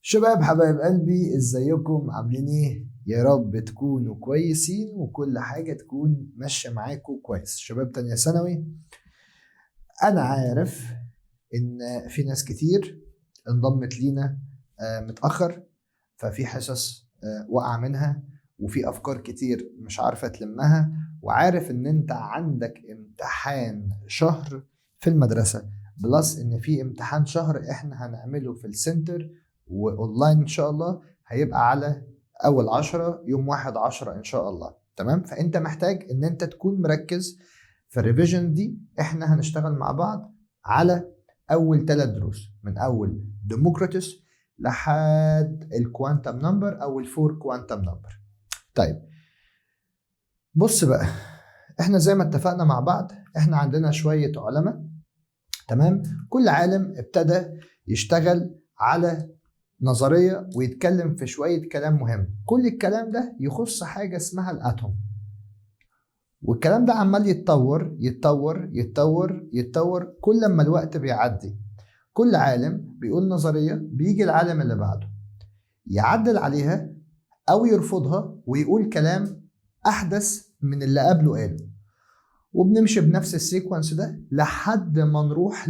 شباب حبايب قلبي، ازيكم؟ عاملين ايه؟ يا رب تكونوا كويسين وكل حاجة تكون ماشية معاكم كويس. شباب تانية ثانوي، انا عارف ان في ناس كتير انضمت لينا متأخر، ففي حصص وقع منها، وفي افكار كتير مش عارفة تلمها، وعارف ان انت عندك امتحان شهر في المدرسة، بلس ان في امتحان شهر احنا هنعمله في السنتر واونلاين ان شاء الله، هيبقى على اول 10 يوم 1/10 ان شاء الله. تمام؟ فانت محتاج ان انت تكون مركز في الريفيجن دي. احنا هنشتغل مع بعض على اول 3 دروس، من اول ديموكريتس لحد الكوانتم نمبر او الفور كوانتم نمبر. طيب بص بقى، احنا زي ما اتفقنا مع بعض احنا عندنا شوية علماء. تمام؟ كل عالم ابتدى يشتغل على نظرية ويتكلم في شوية كلام مهم. كل الكلام ده يخص حاجة اسمها الاتوم، والكلام ده عمال يتطور يتطور يتطور يتطور كل ما الوقت بيعدي. كل عالم بيقول نظرية، بيجي العالم اللي بعده يعدل عليها أو يرفضها ويقول كلام أحدث من اللي قبله قاله، وبنمشي بنفس السيكونس ده لحد ما نروح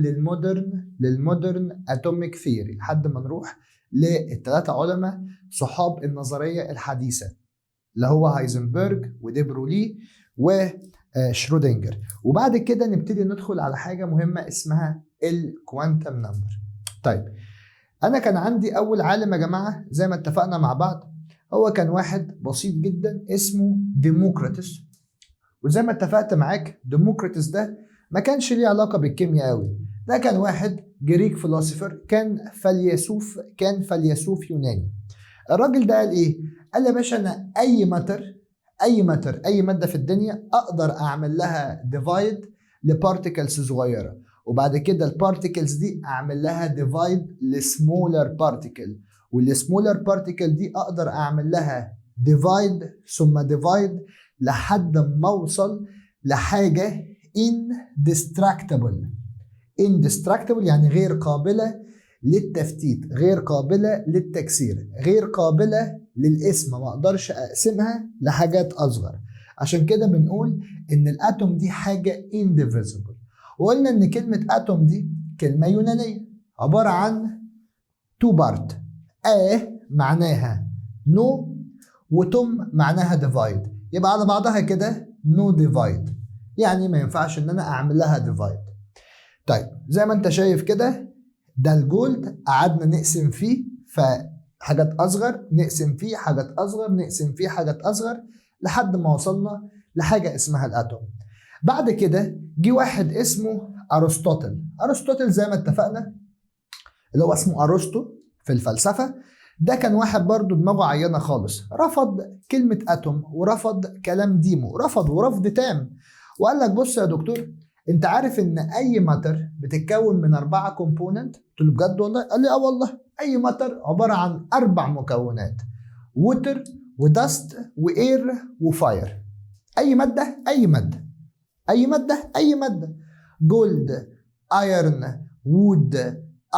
للمودرن اتوميك ثيوري، لحد ما نروح للثلاثة علماء صحاب النظرية الحديثة اللي هو هايزنبرج ودي برولي وشرودنجر. وبعد كده نبتدي ندخل على حاجة مهمة اسمها الكوانتم نمبر. طيب أنا كان عندي أول عالم يا جماعة زي ما اتفقنا مع بعض، هو كان واحد بسيط جدا اسمه ديموكريتس. وزي ما اتفقت معاك ديموكريتس ده ما كانش ليه علاقة بالكيمياء قوي، ده كان واحد جريك فيلوسوفر، كان فيلسوف يوناني. الراجل ده قال ايه؟ قال يا باشا انا اي مادة في الدنيا اقدر اعمل لها ديفايد لبارتيكلز صغيرة، وبعد كده البارتيكلز دي اعمل لها ديفايد لسمولر بارتيكل، والسمولر بارتيكل دي اقدر اعمل لها ديفايد ثم ديفايد لحد ما اوصل لحاجة indestructible يعني غير قابلة للتفتيت، غير قابلة للتكسير، غير قابلة للقسم، ما اقدرش اقسمها لحاجات اصغر. عشان كده بنقول ان الاتوم دي حاجة indivisible. وقلنا ان كلمة اتوم دي كلمة يونانية عبارة عن تو بارت، معناها نو وتوم معناها ديفايد، يبقى على بعضها كده نو ديفايد، يعني ما ينفعش ان انا اعمل لها ديفايد. طيب زي ما انت شايف كده ده الجولد، قعدنا نقسم فيه فحاجات اصغر، نقسم فيه حاجات اصغر، نقسم فيه حاجات اصغر، لحد ما وصلنا لحاجة اسمها الاتوم. بعد كده جه واحد اسمه ارسطوطل زي ما اتفقنا، اللي هو اسمه ارسطو في الفلسفة. ده كان واحد برضو دماغه عينة خالص، رفض كلمة اتوم ورفض كلام ديمو، رفض ورفض تام، وقال لك بص يا دكتور، انت عارف ان اي ماتر بتتكون من 4 كومبوننت؟ قلت له بجد والله؟ قال لي اه والله، اي ماتر عبارة عن 4 مكونات، ووتر ودست واير وفاير. اي مادة جولد، ايرن، وود،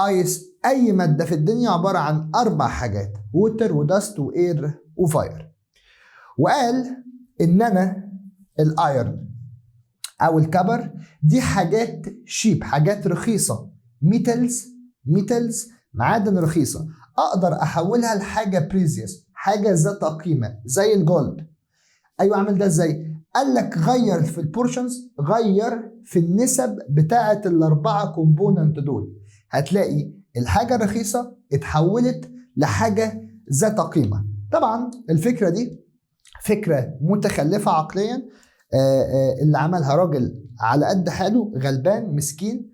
ايس، اي مادة في الدنيا عبارة عن 4 حاجات، ووتر ودست واير وفاير. وقال ان انا الايرن او الكبر دي حاجات شيب، حاجات رخيصة، ميتالز معادن رخيصة، اقدر احولها لحاجة بريزيوس، حاجة ذات قيمة زي الجولد. ايوه اعمل ده ازاي؟ قال لك غير في البورشنز، غير في النسب بتاعة ال4 كومبوننت دول، هتلاقي الحاجة الرخيصة اتحولت لحاجة ذات قيمة. طبعا الفكرة دي فكرة متخلفة عقليا، اللي عملها راجل على قد حاله، غلبان مسكين.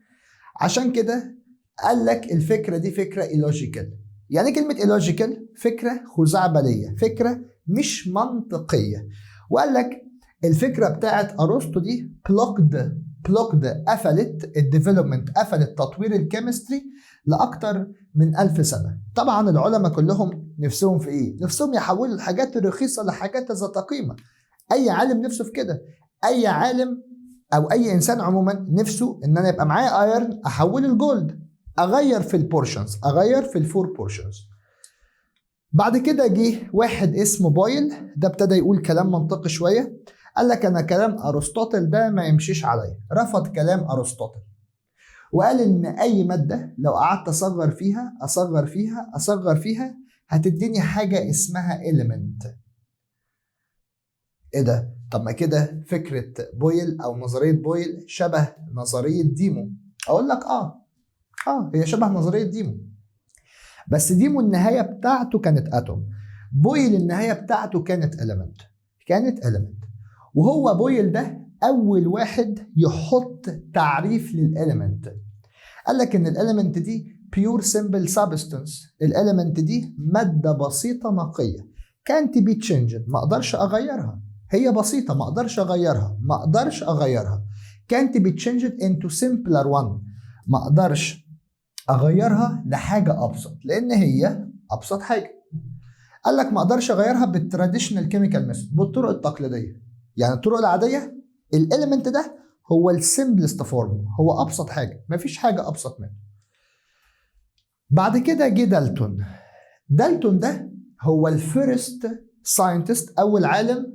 عشان كده قال لك الفكرة دي فكرة illogical. يعني كلمة illogical فكرة خزعبلية، فكرة مش منطقية. وقال لك الفكرة بتاعت أرسطو دي بلوكد، قفلت الديفلوبمنت، قفلت تطوير الكيمستري لأكتر من 1000 سنة. طبعا العلماء كلهم نفسهم في إيه؟ نفسهم يحولوا الحاجات الرخيصة لحاجات ذات قيمة. أي عالم نفسه في كده، أي عالم أو أي إنسان عموما نفسه إن أنا يبقى معايا ايرن أحوله الجولد، أغير في البورشنز، أغير في الفور بورشنز. بعد كده جه واحد اسمه بويل، ده ابتدى يقول كلام منطقي شويه. قال لك انا كلام ارسطوطل ده ما يمشيش عليا، رفض كلام ارسطوطل وقال ان اي ماده لو قعدت اصغر فيها اصغر فيها اصغر فيها هتديني حاجه اسمها element. ايه ده؟ طب ما كده فكره بويل او نظريه بويل شبه نظريه ديمو. اقول لك هي شبه نظريه ديمو، بس ديمو النهايه بتاعته كانت اتوم، بويل النهايه بتاعته كانت element. وهو بويل ده اول واحد يحط تعريف للاليمنت. قال لك ان الاليمنت دي pure simple substance، الاليمنت دي ماده بسيطه نقيه can't be changed، ما اقدرش اغيرها، هي بسيطه ما اقدرش اغيرها can't be changed into simpler one، ما اقدرش اغيرها لحاجه ابسط لان هي ابسط حاجه. قال لك ما اقدرش اغيرها بالتراديشنال كيميكال ميثود، بالطرق التقليديه. يعني الطرق العاديه الاليمنت ده هو السمبلست فورم، هو ابسط حاجه، مفيش حاجه ابسط منه. بعد كده جه دالتون ده هو الفيرست ساينتست، اول عالم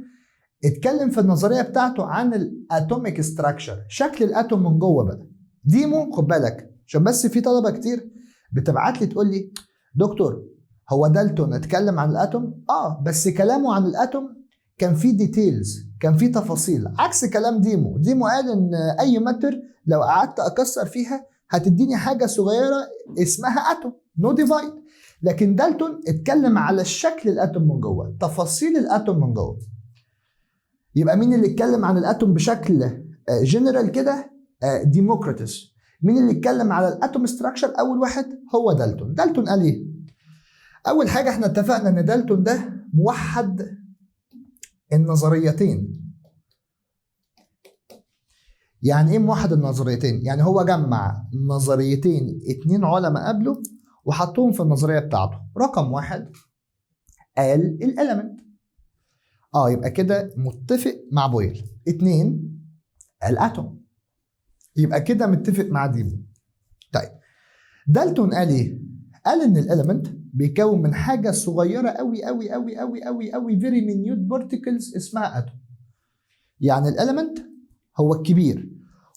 اتكلم في النظريه بتاعته عن الاتوميك ستراكشر، شكل الاتوم من جوه بقى. ديمو خد بالك عشان بس في طلبه كتير بتبعت لي تقول لي دكتور هو دالتون اتكلم عن الاتوم؟ بس كلامه عن الاتوم كان فيه ديتيلز، كان فيه تفاصيل، عكس كلام ديمو قال ان اي ماتر لو قعدت اكسر فيها هتديني حاجه صغيره اسمها اتوم، نو ديفايد. لكن دالتون اتكلم على الشكل الاتوم من جوه، تفاصيل الاتوم من جوه. يبقى مين اللي اتكلم عن الاتوم بشكل جنرال كده؟ ديموكريتس. مين اللي اتكلم على الاتوم ستراكشر؟ اول واحد هو دالتون قال ايه؟ اول حاجه احنا اتفقنا ان دالتون ده موحد النظريتين. يعني ايه موحد النظريتين؟ يعني هو جمع نظريتين 2 علماء قبله وحطهم في النظريه بتاعته. رقم 1 قال الاليمنت، يبقى كده متفق مع بويل. 2 الاتوم، يبقى كده متفق مع ديمو. طيب دالتون قال ايه؟ قال ان الاليمنت بيكون من حاجه صغيره قوي قوي قوي قوي قوي قوي فيري مينيوت بارتيكلز اسمها اتوم. يعني الاليمنت هو الكبير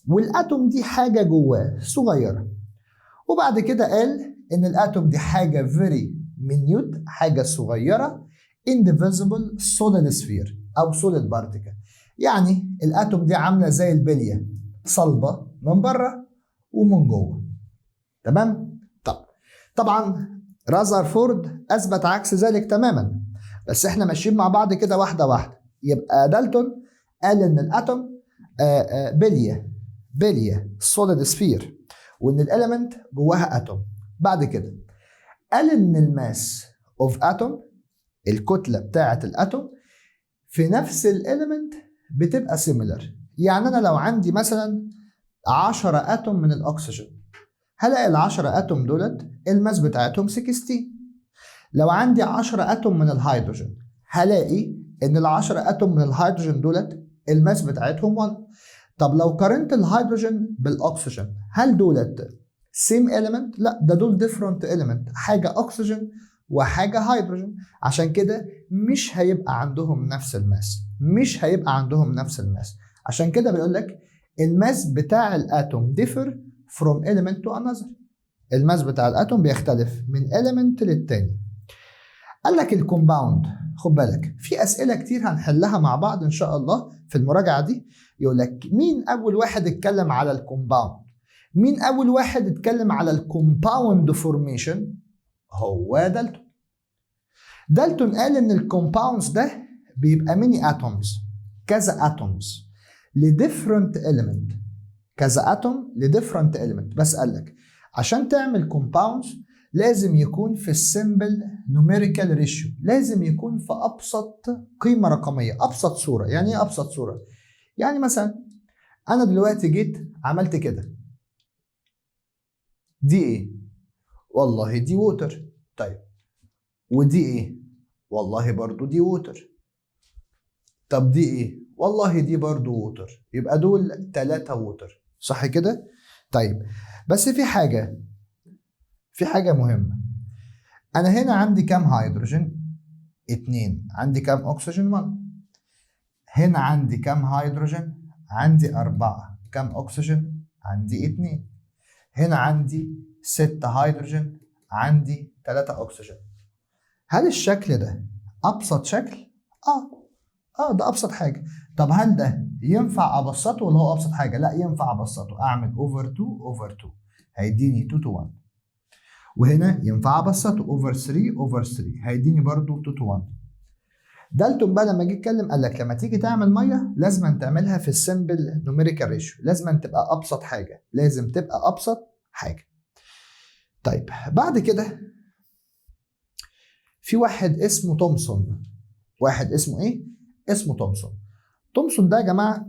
والاتوم دي حاجه جواه صغيره. وبعد كده قال ان الاتوم دي حاجه فيري مينيوت، حاجه صغيره indivisible solid sphere او solid particle. يعني الاتوم دي عامله زي البليه، صلبه من بره ومن جوه. تمام؟ طبعا رازرفورد اثبت عكس ذلك تماما، بس احنا ماشيين مع بعض كده واحده واحده. يبقى دالتون قال ان الاتوم بليه solid sphere، وان الاليمنت جواها اتوم. بعد كده قال ان الماس اوف اتوم، الكتله بتاعه الاتوم في نفس الاليمنت بتبقى سيميلر. يعني انا لو عندي مثلا 10 اتوم من الاكسجين هلاقي ال10 اتوم دولت الماس بتاعتهم 16. لو عندي 10 اتوم من الهيدروجين هلاقي ان ال10 اتوم من الهيدروجين دولت الماس بتاعتهم 1. طب لو قارنت الهيدروجين بالاكسجين هل دولت سيم element؟ لا، ده دول different element، حاجه اكسجين وحاجه هيدروجين. عشان كده مش هيبقى عندهم نفس الماس. عشان كده بيقول لك الماس بتاع الاتوم differ from element to another. الماس بتاع الاتوم بيختلف من element للتاني. قال لك الكومباوند، خد بالك في اسئله كتير هنحلها مع بعض ان شاء الله في المراجعه دي. يقول لك مين اول واحد اتكلم على الكومباوند؟ مين اول واحد اتكلم على الكومباوند فورميشن؟ هو دالتون قال ان الكومباوندز ده بيبقى ميني اتومز، كذا اتومز لديفرنت element، كذا اتوم لديفرنت element. بس قال لك عشان تعمل كومباوندز لازم يكون في السمبل نوميريكال ريشيو، لازم يكون في ابسط قيمه رقميه، ابسط صوره. يعني ايه ابسط صوره؟ يعني مثلا انا دلوقتي جيت عملت كده، دي ايه؟ والله دي ووتر. طيب ودي ايه؟ والله برضو دي ووتر. طب دي ايه؟ والله دي برضو ووتر. يبقى دول 3 ووتر، صح كده؟ طيب بس في حاجه مهمه. انا هنا عندي كام هيدروجين؟ 2. عندي كام اكسجين؟ 1. هنا عندي كام هيدروجين؟ عندي 4. كام اكسجين؟ عندي 2. هنا عندي 6 هيدروجين، عندي 3 اكسجين. هل الشكل ده ابسط شكل؟ ده ابسط حاجه. طب هل ده ينفع ابسطه ولا هو ابسط حاجه؟ لا، ينفع ابسطه. اعمل اوفر 2 اوفر 2 هيديني 2 to 1. وهنا ينفع ابسطه اوفر 3 اوفر 3 هيديني برضو 2 to 1. دالتون بقى لما جه يتكلم قال لك لما تيجي تعمل ميه لازم تعملها في السمبل نوميريكال ريشيو، لازم تبقى ابسط حاجه، لازم تبقى ابسط حاجه. طيب بعد كده في واحد اسمه تومسون. واحد اسمه ايه؟ اسمه تومسون. تومسون ده يا جماعه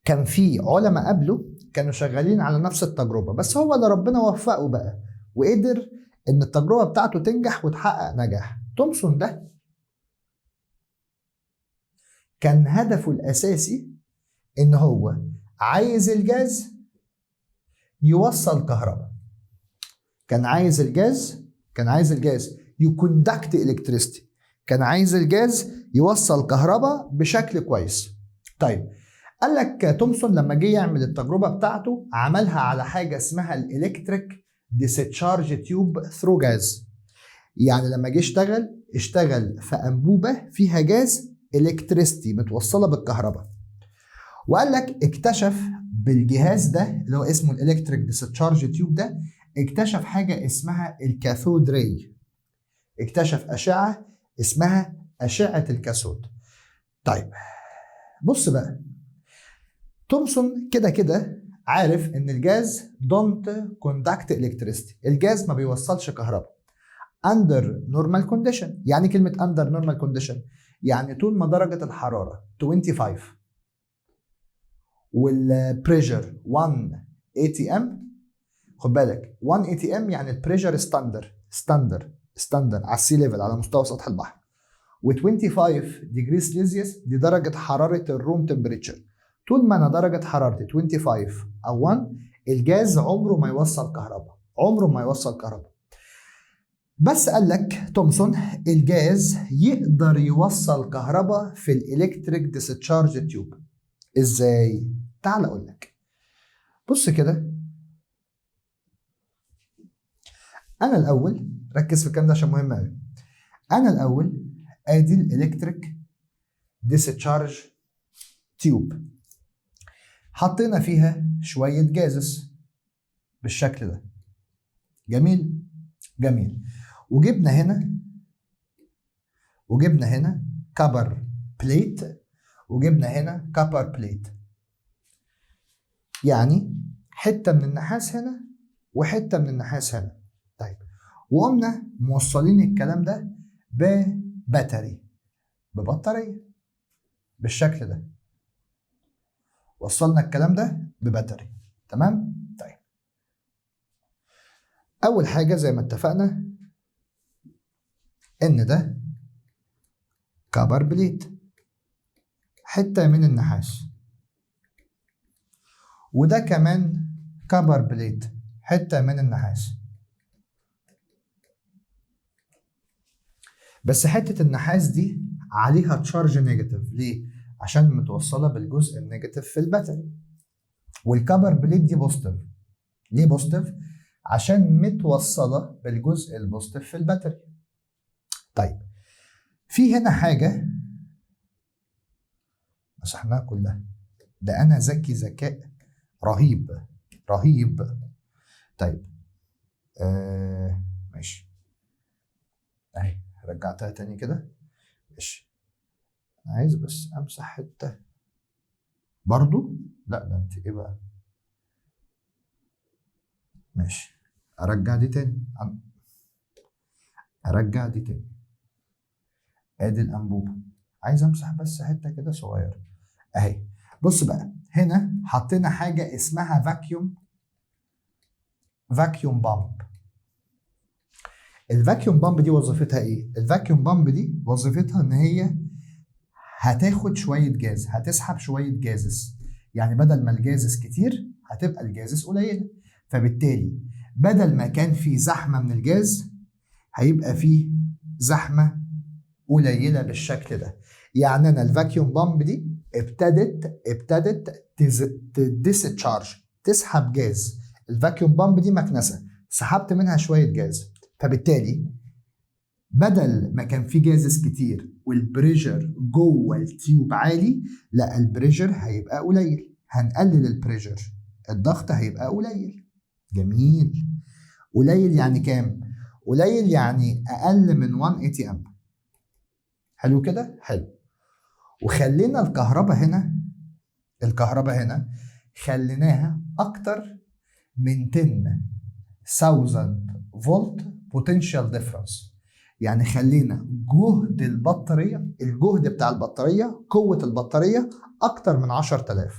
كان في علماء قبله كانوا شغالين على نفس التجربه، بس هو اللي ربنا وفقه بقى وقدر ان التجربه بتاعته تنجح وتحقق نجاح. تومسون ده كان هدفه الاساسي ان هو عايز الجاز يوصل كهرباء. كان عايز الجاز يكوندكت الكتريستي، كان عايز الجاز يوصل كهرباء بشكل كويس. طيب قال لك تومسون لما جه يعمل التجربه بتاعته عملها على حاجه اسمها الالكتريك ديسشارج تيوب ثرو جاز. يعني لما جه اشتغل في انبوبه فيها جاز الكتريستي متوصله بالكهرباء. وقال لك اكتشف بالجهاز ده اللي هو اسمه الالكتريك ديسشارج تيوب ده، اكتشف حاجه اسمها الكاثود راي. اكتشف اشعه اسمها اشعه الكاثود. طيب بص بقى، تومسون كده عارف ان الجاز don't conduct electricity، الجاز ما بيوصلش كهرباء under normal condition. يعني كلمة under normal condition يعني طول ما درجة الحرارة 25 والبريشر 1 atm. خد بالك 1 atm يعني البريشر ستاندر على السي ليفل على مستوى سطح البحر، و25 ديجري سليزيوس دي درجة حرارة الروم تمبريتشر. طول ما انا درجة حرارتي 25 او 1 الجاز عمره ما يوصل كهرباء. بس قال لك تومسون الجاز يقدر يوصل كهرباء في الالكتريك ديسشارج تيوب. ازاي؟ تعال اقول لك. بص كده، انا الاول ركز في الكلام ده عشان مهم قوي. انا الاول ادي الالكتريك ديسشارج تيوب، حطينا فيها شوية جازس بالشكل ده. جميل. وجبنا هنا كبر بليت، وجبنا هنا كبر بليت، يعني حتة من النحاس هنا وحتة من النحاس هنا. طيب وقمنا موصلين الكلام ده ببطارية بالشكل ده. وصلنا الكلام ده ببطارية. تمام؟ طيب أول حاجة زي ما اتفقنا إن ده كبر بليت، حتة من النحاس، وده كمان كبر بليت، حتة من النحاس. بس حتة النحاس دي عليها تشارج نيجاتيف. ليه؟ عشان متوصلة بالجزء النيجاتيف في الباتري. والكبر بليت دي بوزيتيف. ليه بوزيتيف؟ عشان متوصلة بالجزء البوزيتيف في الباتري. طيب في هنا حاجة مسحناها كلها، ده أنا ذكي ذكاء رهيب. طيب ماشي اهي، رجعتها تاني كده. ماشي، عايز بس امسح حته برضو. لا ده انت ايه بقى؟ ماشي، ارجع دي تاني. ادي الانبوبه، عايز امسح بس حته كده صغيره اهي. بص بقى، هنا حطينا حاجه اسمها فاكيوم بامب. الفاكيوم بامب دي وظيفتها ايه؟ الفاكيوم بامب دي وظيفتها ان هي هتاخد شويه جاز، هتسحب شويه جازس. يعني بدل ما الجازس كتير هتبقى الجازس قليله، فبالتالي بدل ما كان في زحمه من الجاز هيبقى فيه زحمه قليله بالشكل ده. يعني انا الفاكيوم بامب دي ابتدت تديسشارج، تسحب جاز. الفاكيوم بامب دي مكنسه، سحبت منها شويه جاز، فبالتالي بدل ما كان في جازز كتير والبريشر جوه التيوب عالي، لا البريشر هيبقى قليل، هنقلل البريشر، الضغط هيبقى قليل. جميل. قليل يعني كام؟ قليل يعني اقل من 1 اي تي ام. حلو كده؟ حلو. وخلينا الكهرباء هنا خليناها اكتر من 10,000 فولت بوتنشال ديفرنس. يعني خلينا جهد البطارية، الجهد بتاع البطارية، قوة البطارية أكتر من 10,000.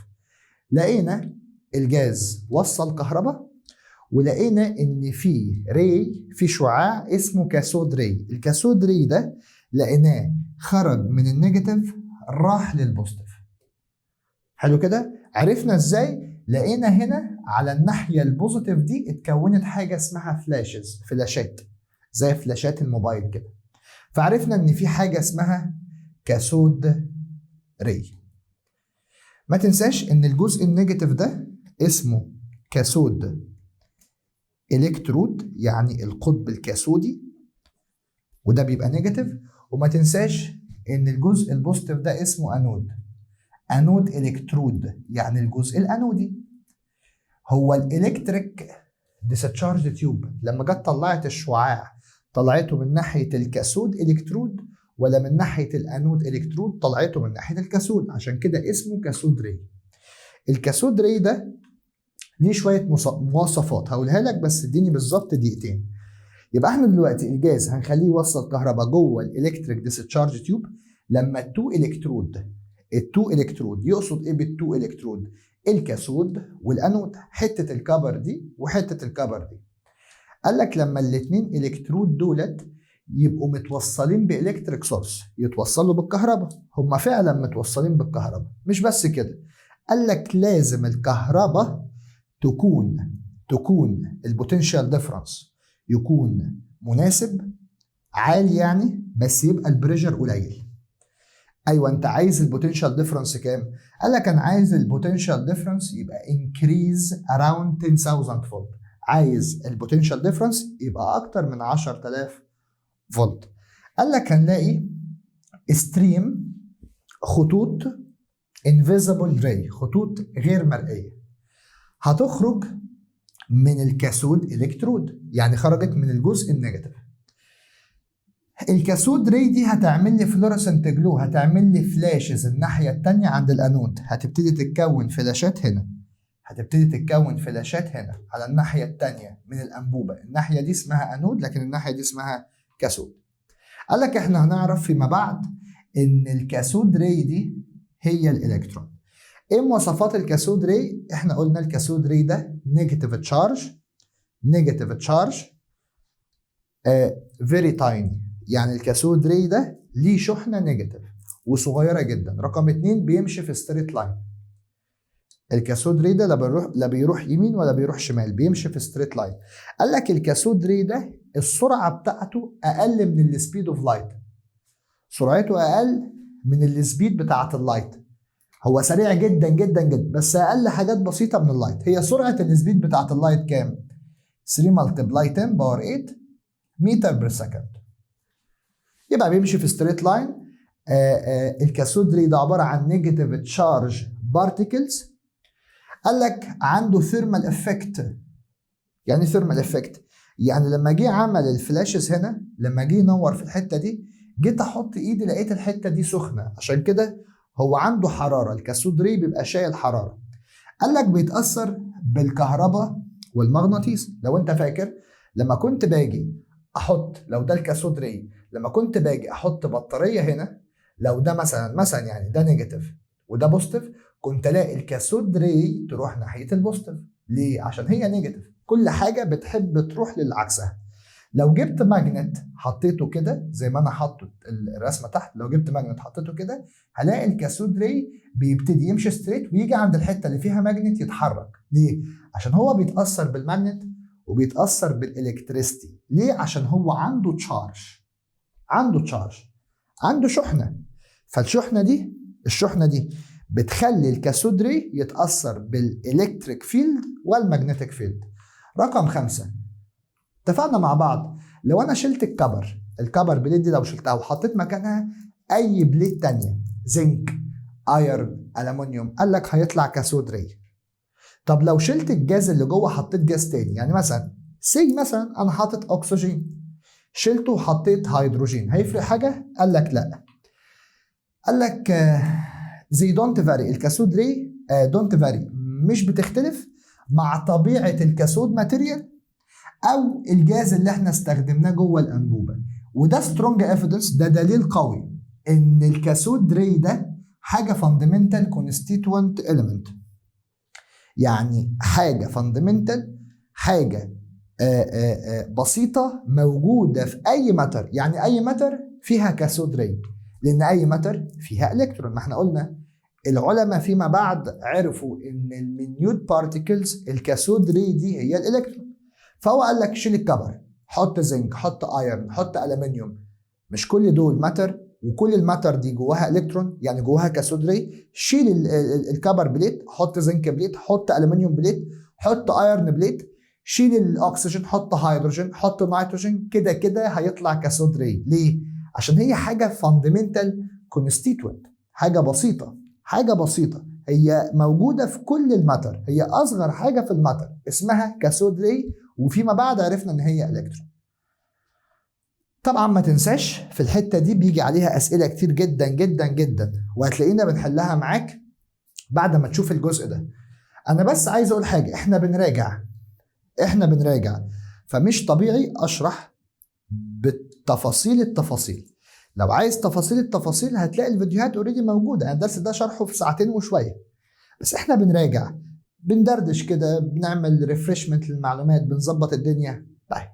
لقينا الجاز وصل كهرباء، ولقينا إن في شعاع اسمه كاثود راي. الكاثود راي ده لقيناه خرج من النيجاتيف راح للبوزيتيف. حلو كده؟ عرفنا ازاي؟ لقينا هنا على الناحية البوزيتيف دي اتكونت حاجة اسمها فلاشات، زي فلاشات الموبايل كده. فعرفنا ان في حاجة اسمها كاثود راي. ما تنساش ان الجزء النيجاتيف ده اسمه كاثود الكترود، يعني القطب الكاثودي، وده بيبقى نيجاتيف. وما تنساش ان الجزء البوزيتيف ده اسمه انود الكترود، يعني الجزء الانودي. هو الالكتريك ديسشارج تيوب لما جت طلعت الشعاع، طلعته من ناحيه الكاثود الكترود ولا من ناحيه الانود الكترود؟ طلعته من ناحيه الكاثود، عشان كده اسمه كاثود راي. الكاثود راي ده ليه شويه مواصفات هقولها لك، بس اديني بالظبط دقيقتين. يبقى احنا دلوقتي الجاز هنخليه يوصل كهرباء جوه الالكتريك ديسشارج تيوب لما التو الكترود يقصد ايه بالتو الكترود؟ الكاثود والانود، حته الكبر دي وحته الكبر دي. قال لك لما الاثنين الكترود دولت يبقوا متوصلين بالكتريك سورس، يتوصلوا بالكهرباء. هم فعلا متوصلين بالكهرباء. مش بس كده، قال لك لازم الكهرباء تكون البوتنشال ديفرنس يكون مناسب عالي، يعني بس يبقى البريشر قليل. ايوه، انت عايز البوتنشال ديفرنس كام؟ قال لك انا عايز البوتنشال ديفرنس يبقى increase around 10,000 فولت. عايز البوتنشال ديفرنس يبقى اكتر من 10,000 فولت. قال لك هنلاقي ستريم خطوط invisible ray، خطوط غير مرئيه، هتخرج من الكاثود الكترود، يعني خرجت من الجزء النيجاتيف. الكاثود راي دي هتعمل لي فلورسنت جلو، هتعمل لي فلاشز الناحيه الثانيه عند الانود، هتبتدي تتكون فلاشات هنا، على الناحيه الثانيه من الانبوبه. الناحيه دي اسمها انود، لكن الناحيه دي اسمها كاثود. قال لك احنا هنعرف فيما بعد ان الكاثود راي دي هي الالكترون. ايه مواصفات الكاثود راي؟ احنا قلنا الكاثود راي ده نيجاتيف تشارج فيري تايني، يعني الكاثود راي ده ليه شحنه نيجاتيف وصغيره جدا. رقم 2 بيمشي في ستريت لاين. الكاثود راي ده لا بيروح يمين ولا بيروح شمال، بيمشي في ستريت لاين. قال لك الكاثود راي ده السرعه بتاعته اقل من السبيد اوف لايت، سرعته اقل من السبيد بتاعه اللايت. هو سريع جدا جدا جدا، بس اقل حاجات بسيطه من اللايت. هي سرعه السبيد بتاعه اللايت كام؟ 3 ملتبلاي 10 باور 8 متر بير سكند. يبقى بيمشي في ستريت لاين. الكاثود راي ده عباره عن نيجاتيف تشارج بارتيكلز. قال لك عنده ثيرمال افكت. يعني ثيرمال افكت يعني لما جه عمل الفلاشز هنا، لما جه ينور في الحته دي، جيت احط ايدي لقيت الحته دي سخنه، عشان كده هو عنده حراره. الكاثود راي بيبقى شايل حراره. قال لك بيتاثر بالكهرباء والمغناطيس. لو انت فاكر لما كنت باجي احط، لو ده الكاثود راي، لما كنت باجي احط بطاريه هنا، لو ده مثلا يعني ده نيجاتيف وده بوزيتيف، كنت الاقي الكاثود راي تروح ناحيه البوزيتيف. ليه؟ عشان هي نيجاتيف. كل حاجه بتحب تروح للعكسها. لو جبت ماجنت حطيته كده زي ما انا حاطط الرسمه تحت، لو جبت ماجنت حطيته كده هلاقي الكاثود راي بيبتدي يمشي ستريت ويجي عند الحته اللي فيها ماجنت يتحرك. ليه؟ عشان هو بيتاثر بالماجنت وبيتأثر بالإلكتريستي. ليه؟ عشان هو عنده تشارج، عنده شحنة. فالشحنة دي بتخلي الكاثود ري يتأثر بالإلكتريك فيلد والمagnetic فيلد. رقم 5، اتفقنا مع بعض لو أنا شلت الكبر بليد دي، لو شلتها وحطيت مكانها أي بليد تانية، زنك، ايرن، ألمونيوم، قال لك هيطلع كاثود ري. طب لو شلت الجاز اللي جوه حطيت جاز تاني، يعني مثلا مثلا أنا حاطط أكسجين، شلته وحطيت هيدروجين، هيفرق حاجة؟ قال لك لا. قال لك زي دونت فاري، الكاثود ري دونت فاري، مش بتختلف مع طبيعة الكاثود ماتيريال أو الجاز اللي احنا استخدمناه جوه الأنبوبة. وده سترونج ايفيدنس، ده دليل قوي إن الكاثود ري ده حاجة فاندمنتال كونستيتوينت إيليمنت، يعني حاجة فاندمنتال، حاجة بسيطة موجودة في أي ماتر. يعني أي ماتر فيها كاثود ري، لأن أي ماتر فيها إلكترون. ما احنا قلنا العلماء فيما بعد عرفوا إن المنيوت بارتيكلز الكاثود ري دي هي الإلكترون. فهو قال لك شيل الكبر، حط زنك، حط ايرن، حط ألمنيوم، مش كل دول ماتر وكل الماتر دي جواها إلكترون، يعني جواها كاثود ري. شيل الكبر بليت، حط زنك بليت، حط ألمنيوم بليت، حط ايرن بليت، شيل الاكسجين، حط هيدروجين، حط نيتروجين، كده كده هيطلع كاثود ري. ليه؟ عشان هي حاجه فاندمنتال كونستيتوينت، حاجه بسيطه هي موجوده في كل الماتر، هي اصغر حاجه في الماتر اسمها كاثود ري، وفيما بعد عرفنا ان هي الكترون. طبعا ما تنساش في الحته دي بيجي عليها اسئله كتير جدا جدا جدا، وهتلاقينا بنحلها معاك بعد ما تشوف الجزء ده. انا بس عايز اقول حاجه، احنا بنراجع، فمش طبيعي اشرح التفاصيل. لو عايز التفاصيل هتلاقي الفيديوهات اوريدي موجوده، يعني الدرس ده شرحه في 2 وشويه، بس احنا بنراجع، بندردش كده، بنعمل ريفريشمنت للمعلومات، بنظبط الدنيا. طيب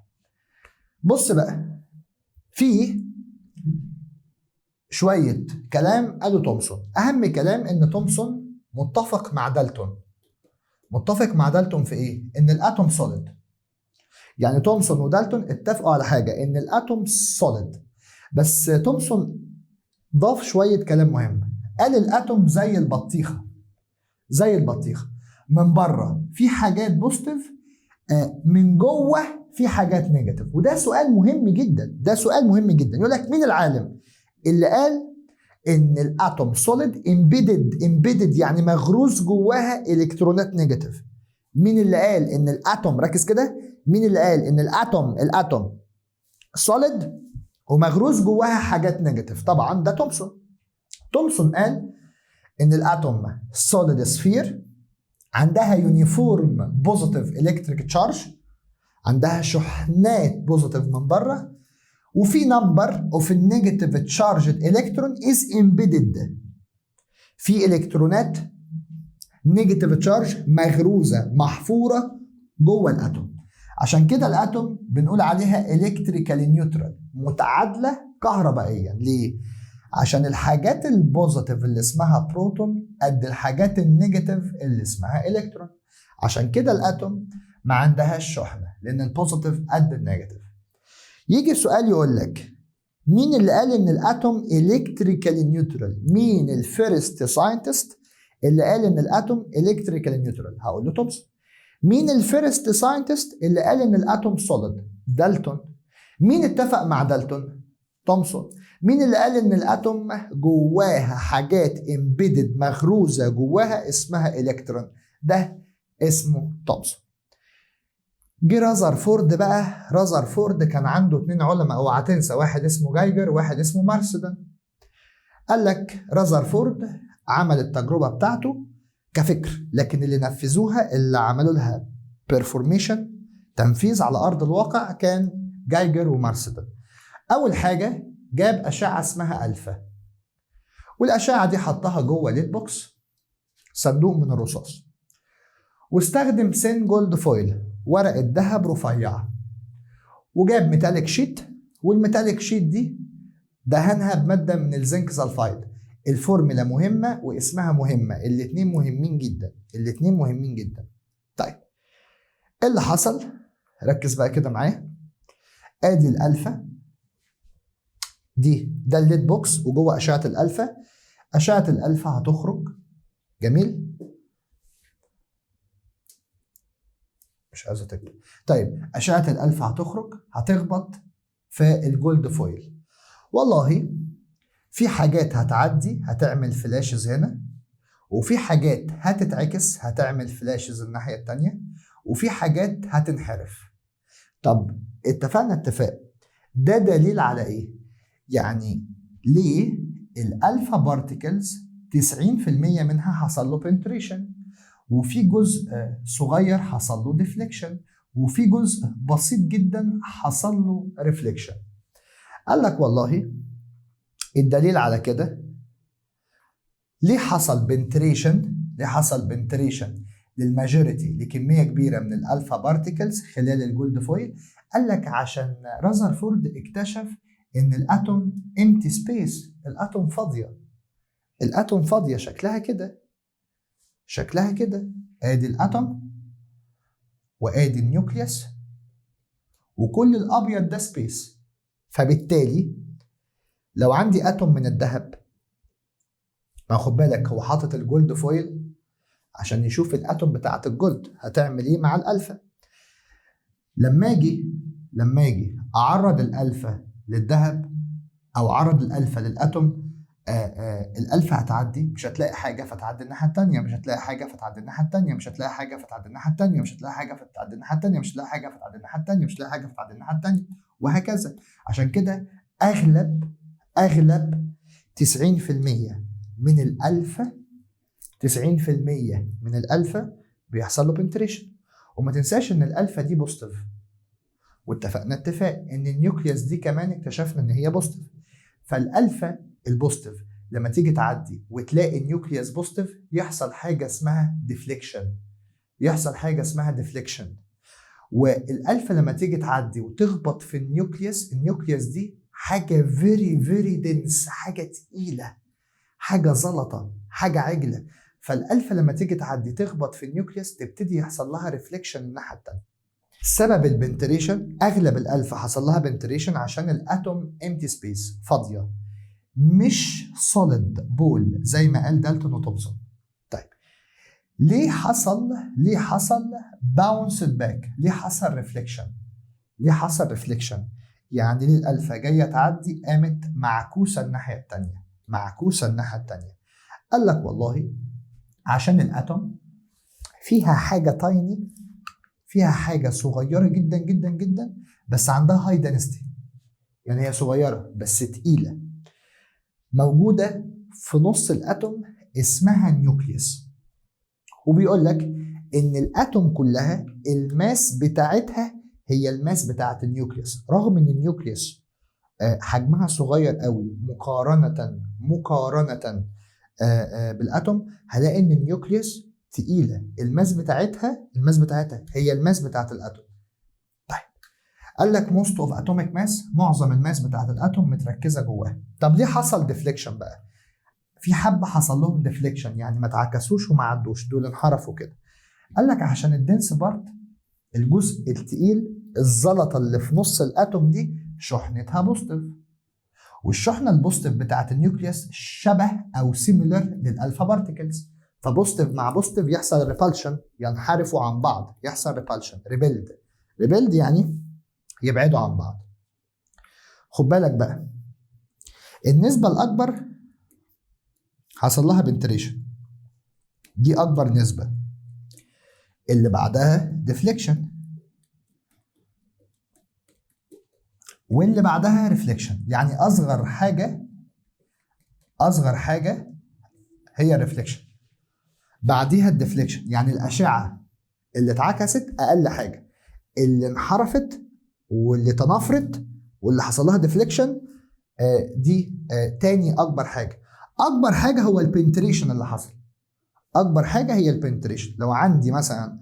بص بقى، في شويه كلام قاله تومسون. اهم كلام ان تومسون متفق مع دالتون في ايه؟ ان الاتوم سوليد. يعني تومسون ودالتون اتفقوا على حاجه، ان الاتوم سوليد، بس تومسون ضاف شويه كلام مهم. قال الاتوم زي البطيخه، من بره في حاجات بوزيتيف، من جوه في حاجات نيجاتيف. وده سؤال مهم جدا، يقول لك مين العالم اللي قال ان الاتوم سوليد امبيدد يعني مغروس جواها الكترونات نيجاتيف؟ مين اللي قال ان الاتوم، ركز كده، مين اللي قال ان الاتوم سوليد ومغروس جواها حاجات نيجاتيف؟ طبعا ده تومسون قال ان الاتوم سوليد سفير، عندها يونيفورم بوزيتيف الكتريك تشارج، عندها شحنات بوزيتيف من بره، وفي نمبر اوف النيجاتيف تشارجد الكترون از امبيدد، في الكترونات نيجاتيف تشارج مغروزه محفوره جوه الاتوم. عشان كده الاتوم بنقول عليها الكتريكال نيوترال، متعادله كهربائيا. ليه؟ عشان الحاجات البوزيتيف اللي اسمها بروتون قد الحاجات النيجاتيف اللي اسمها الكترون. عشان كده الاتوم ما عندهاش شحنه، لان البوزيتيف قد النيجاتيف. يجي سؤال يقول لك مين اللي قال ان الاتوم الكتريكال نيوترال؟ مين الفيرست ساينتست اللي قال ان الاتوم الكتريكال نيوترال؟ هقول له تومسون. مين الفيرست ساينتست اللي قال ان الاتوم سوليد؟ دالتون. مين اتفق مع دالتون؟ تومسون. مين اللي قال ان الاتوم جواها حاجات امبيدد مغروزه جواها اسمها الكترون؟ ده اسمه تومسون. جه رازرفورد بقى. رازرفورد كان عنده 2 علماء، اوعى تنسى، واحد اسمه جايجر وواحد اسمه مارسدن. قال لك رازرفورد عمل التجربه بتاعته كفكر، لكن اللي نفذوها، اللي عملوا لها بيرفورميشن، تنفيذ على ارض الواقع، كان جايجر ومارسدن. اول حاجه جاب اشعه اسمها الفا، والاشعه دي حطها جوه ليد بوكس، صندوق من الرصاص، واستخدم سين جولد فويل، ورقه ذهب رفيعه، وجاب ميتاليك شيت، والميتاليك شيت دي دهنها بماده من الزنك سلفايد. الفورمولا مهمه واسمها مهمه، الاتنين مهمين جدا. طيب ايه اللي حصل؟ ركز بقى كده معايا. ادي الالفا ده الليد بوكس، وجوه اشعه الالفا. اشعه الالفا هتخرج، جميل، مش عايزه تكتب. طيب اشعه الالفا هتخرج، هتخبط في الجولد فويل. والله في حاجات هتعدي هتعمل فلاشز هنا، وفي حاجات هتتعكس هتعمل فلاشز الناحيه التانيه، وفي حاجات هتنحرف. طب اتفقنا اتفاق، ده دليل على ايه؟ يعني ليه الالفا بارتيكلز 90% منها حصل له بنتريشن، وفي جزء صغير حصل له ديفليكشن، وفي جزء بسيط جدا حصل له ريفليكشن. قال لك والله الدليل على كده، ليه حصل بنتريشن للماجوريتي لكميه كبيره من الالفا بارتيكلز خلال الجولد فويل؟ قال لك عشان رازرفورد اكتشف ان الاتوم امتي سبيس، الاتوم فاضيه، شكلها كده ادي الاتوم وادي النيوكليوس وكل الابيض ده سبيس. فبالتالي لو عندي اتوم من الذهب، ما خد بالك هو حاطط الجولد فويل عشان يشوف الاتوم بتاعه الجولد هتعمل ايه مع الالفا. لما اجي اعرض الالفا للذهب او اعرض الالفا للاتوم، الالفا هتعدي مش هتلاقي حاجه فتعدي الناحيه الثانيه، مش هتلاقي حاجه فتعدي الناحيه الثانيه، مش هتلاقي حاجه فتعدي الناحيه الثانيه، مش هتلاقي حاجه فتعدي الناحيه الثانيه، مش هتلاقي حاجه فتعدي الناحيه الثانيه، مش هتلاقي حاجه فتعدي الناحيه الثانيه، وهكذا. عشان كده اغلب 90% من الالفا 90% من الالفا بيحصل له بنتريشن. وما تنساش ان الالفا دي بوزيتيف، واتفقنا اتفاق ان النيوكليوس دي كمان اكتشفنا ان هي بوزيتيف. فالالفا البوزيتيف لما تيجي تعدي وتلاقي النيوكليوس بوزيتيف يحصل حاجه اسمها ديفليكشن. والالفا لما تيجي تعدي وتخبط في النيوكليوس دي حاجه فيري دنس، حاجه تقيله، حاجه زلطه، حاجه عجله. فالالفا لما تيجي تعدي تخبط في النيوكليوس تبتدي يحصل لها ريفليكشن الناحيه الثانيه. سبب البنتريشن، اغلب الالفا حصل لها بنتريشن عشان الاتوم امتي سبيس، فاضيه، مش سوليد بول زي ما قال دالتون وتومسون. طيب ليه حصل باونس باك؟ ليه حصل ريفليكشن؟ يعني ليه الالفا جايه تعدي قامت معكوسه الناحيه الثانيه؟ قال لك والله عشان الاتوم فيها حاجه تايني، فيها حاجه صغيره جدا جدا جدا بس عندها هاي دنسيتي، يعني هي صغيره بس تقيله، موجوده في نص الاتوم اسمها نيوكليوس. وبيقول لك ان الاتوم كلها الماس بتاعتها هي الماس بتاعت النيوكليوس، رغم ان النيوكليوس حجمها صغير قوي مقارنه بالاتوم، هلاقي ان النيوكليوس تقيله، الماس بتاعتها هي الماس بتاعت الاتوم. طيب قال لك موست اوف اتوميك ماس، معظم الماس بتاعت الاتوم متركزه جواها. طب ليه حصل ديفليكشن بقى؟ في حبه حصل لهم ديفليكشن، يعني ما اتعكسوش وما عدوش، دول انحرفوا كده. قال لك عشان الدنس بارت، الجزء التقيل، الزلطه اللي في نص الاتوم دي شحنتها بوزيتيف، والشحنه البوزيتيف بتاعت النيوكليوس شبه او سيميلر للالفا بارتيكلز، فبوزيتيف مع بوزيتيف يحصل ريبالشن، ينحرفوا عن بعض، يحصل ريبالشن. ريبيلد يعني يبعدوا عن بعض. خد بالك بقى النسبه الاكبر حصل لها بنتريشن، دي اكبر نسبه، اللي بعدها ديفليكشن، واللي بعدها ريفليكشن. يعني اصغر حاجه هي ريفليكشن، بعديها الديفليكشن. يعني الاشعه اللي اتعكست اقل حاجه، اللي انحرفت واللي تنافرت واللي حصل لها ديفليكشن دي تاني اكبر حاجه هو البنتريشن اللي حصل. اكبر حاجه هي البنتريشن. لو عندي مثلا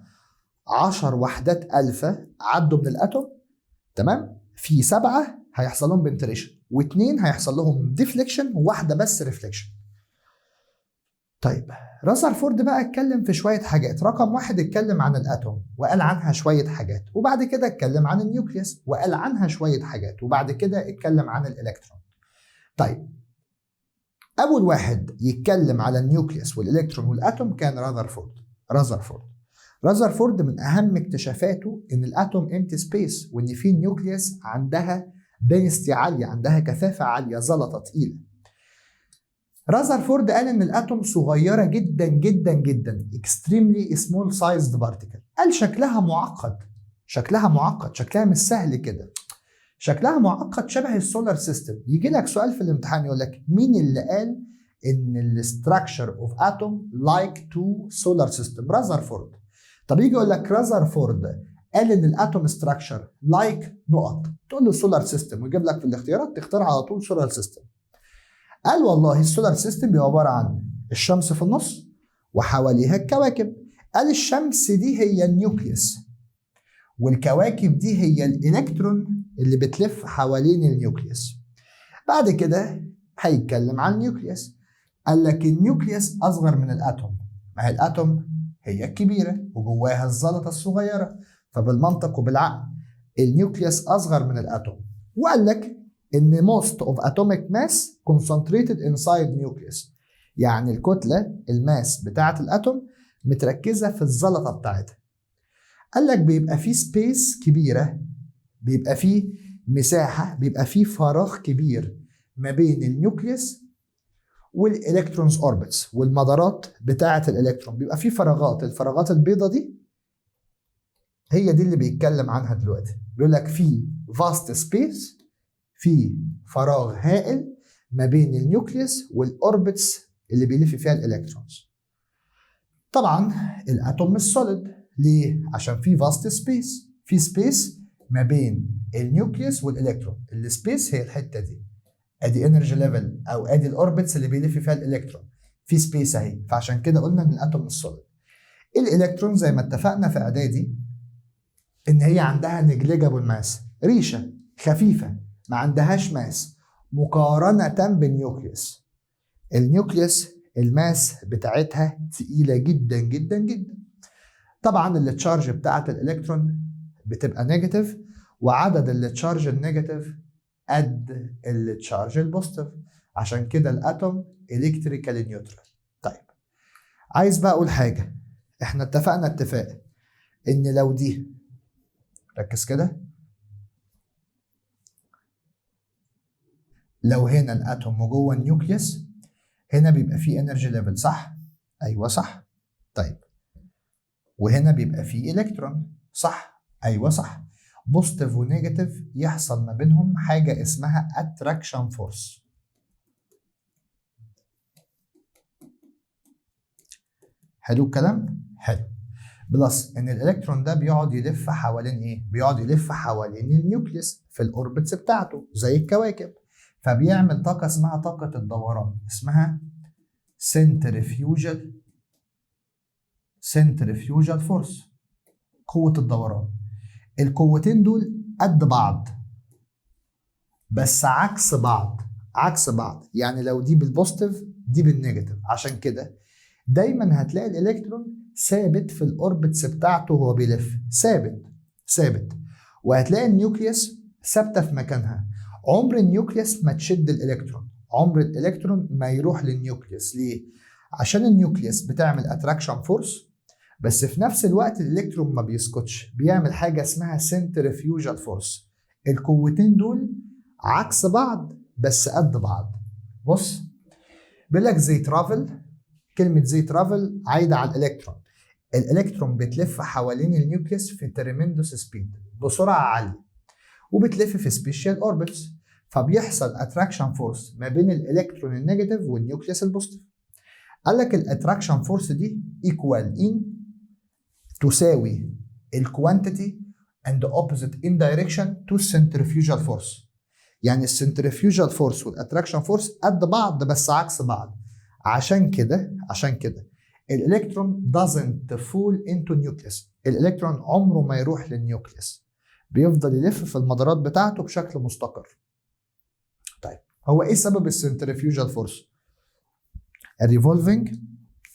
10 وحدات الفا عدوا من الاتوم، تمام، في 7 هيحصل لهم بنتريشن و2 هيحصل لهم ديفليكشن وواحده بس ريفليكشن. طيب رذرفورد بقى اتكلم في شوية حاجات. رقم واحد اتكلم عن الأتوم وقال عنها شوية حاجات، وبعد كده اتكلم عن النيوكليوس وقال عنها شوية حاجات، وبعد كده اتكلم عن الإلكترون. طيب أول واحد يتكلم على النيوكليوس والإلكترون والأتوم كان رذرفورد من أهم اكتشافاته إن الأتوم امتي سبيس، وإن في نيوكليوس عندها density عالية، عندها كثافة عالية، زلطة تقيلة. رذرفورد قال ان الاتوم صغيره جدا جدا جدا extremely small sized particle. قال شكلها معقد، شكلها مش سهل كده، شكلها معقد شبه السولار سيستم. يجي لك سؤال في الامتحان يقول لك مين اللي قال ان الستراكشر اوف اتوم لايك تو سولار سيستم؟ رذرفورد. طب يجي يقول لك رذرفورد قال ان الاتوم ستراكشر لايك نقط، تقول له سولار سيستم ويجيب لك في الاختيارات تختار على طول سولار سيستم. قال والله السولار سيستم بيبقى عباره عن الشمس في النص وحواليها الكواكب. قال الشمس دي هي النيوكليوس، والكواكب دي هي الالكترون اللي بتلف حوالين النيوكليوس. بعد كده هيتكلم عن النيوكليوس. قال لك النيوكليوس اصغر من الاتوم، ما هي الاتوم هي الكبيره وجواها الزلطه الصغيره، فبالمنطق وبالعقل النيوكليوس اصغر من الاتوم. وقال لك ان most of atomic mass concentrated inside nucleus، يعني الكتله الماس بتاعه الاتوم متركزه في الزلطه بتاعتها. قال لك بيبقى فيه سبيس كبيره، بيبقى فيه مساحه، بيبقى فيه فراغ كبير ما بين النيوكليوس والالكترونز اوربتس والمدارات بتاعه الالكترون، بيبقى فيه فراغات. الفراغات البيضاء دي هي دي اللي بيتكلم عنها دلوقتي. بيقول لك في vast space، في فراغ هائل ما بين النيوكليوس والاوربتس اللي بيلف فيها الالكترونز. طبعا الاتوم مش سوليد، ليه؟ عشان في فاست سبيس، في سبيس ما بين النيوكليوس والالكترون. السبيس هي الحته دي، ادي انرجي ليفل او ادي الاوربتس اللي بيلف فيها الالكترون، في سبيس اهي. فعشان كده قلنا ان الاتوم مش سوليد. الالكترون زي ما اتفقنا في اعدادي ان هي عندها نيجليجابل ماس، ريشه خفيفه ما عندهاش ماس مقارنة بالنيوكليوس. النيوكليوس الماس بتاعتها تقيلة جدا جدا جدا. طبعا التشارج بتاعت الالكترون بتبقى نيجاتيف، وعدد التشارج النيجاتيف قد التشارج البوزيتيف، عشان كده الاتوم الكتريكالي نيوترال. طيب عايز بقى اقول حاجة، احنا اتفقنا اتفاق ان لو دي، ركز كده، لو هنا الاتوم وجوه النيوكليوس هنا بيبقى فيه انرجي ليفل، صح؟ ايوه صح. طيب وهنا بيبقى فيه الكترون، صح؟ ايوه صح. بوزيتيف ونيجاتيف يحصل ما بينهم حاجه اسمها اتراكشن فورس. حلو الكلام؟ حلو. بلس ان الالكترون ده بيقعد يلف حوالين ايه؟ بيقعد يلف حوالين النيوكليوس في الاوربتس بتاعته زي الكواكب، فبيعمل طاقة اسمها طاقة الدوران، اسمها centrifugal force، قوة الدوران. القوتين دول قد بعض بس عكس بعض، يعني لو دي بالبوزيتيف دي بالنيجاتيف. عشان كده دايما هتلاقي الالكترون ثابت في الاوربتس بتاعته وهو بيلف، ثابت، وهتلاقي النيوكليوس ثابته في مكانها. عمر النيوكليوس ما تشد الالكترون، عمر الالكترون ما يروح للنيوكليوس. ليه؟ عشان النيوكليوس بتعمل اتراكشن فورس، بس في نفس الوقت الالكترون ما بيسكتش، بيعمل حاجه اسمها سنترفيوجال فورس. القوتين دول عكس بعض بس قد بعض. بص بيقول لك زي ترافل، كلمه زي ترافل عايده على الالكترون. الالكترون بتلف حوالين النيوكليوس في تريمندوس سبيد، بسرعه عاليه، وبتلف في سبيشال اوربتس، فبيحصل اتراكشن فورس ما بين الالكترون النيجاتيف والنيوكليوس البوزيتيف. قال لك الاتراكشن فورس دي ايكوال ان، تساوي الكوانتيتي اند اوبوزيت ان دايركشن تو السنترفيوجال فورس. يعني السنترفيوجال فورس والاتراكشن فورس قد بعض بس عكس بعض. عشان كده الالكترون doesn't fall into nucleus، الالكترون عمره ما يروح للنيوكليوس، بيفضل يلف في المدارات بتاعته بشكل مستقر. طيب هو ايه سبب السنترفيوجال فورس؟ الريفولفنج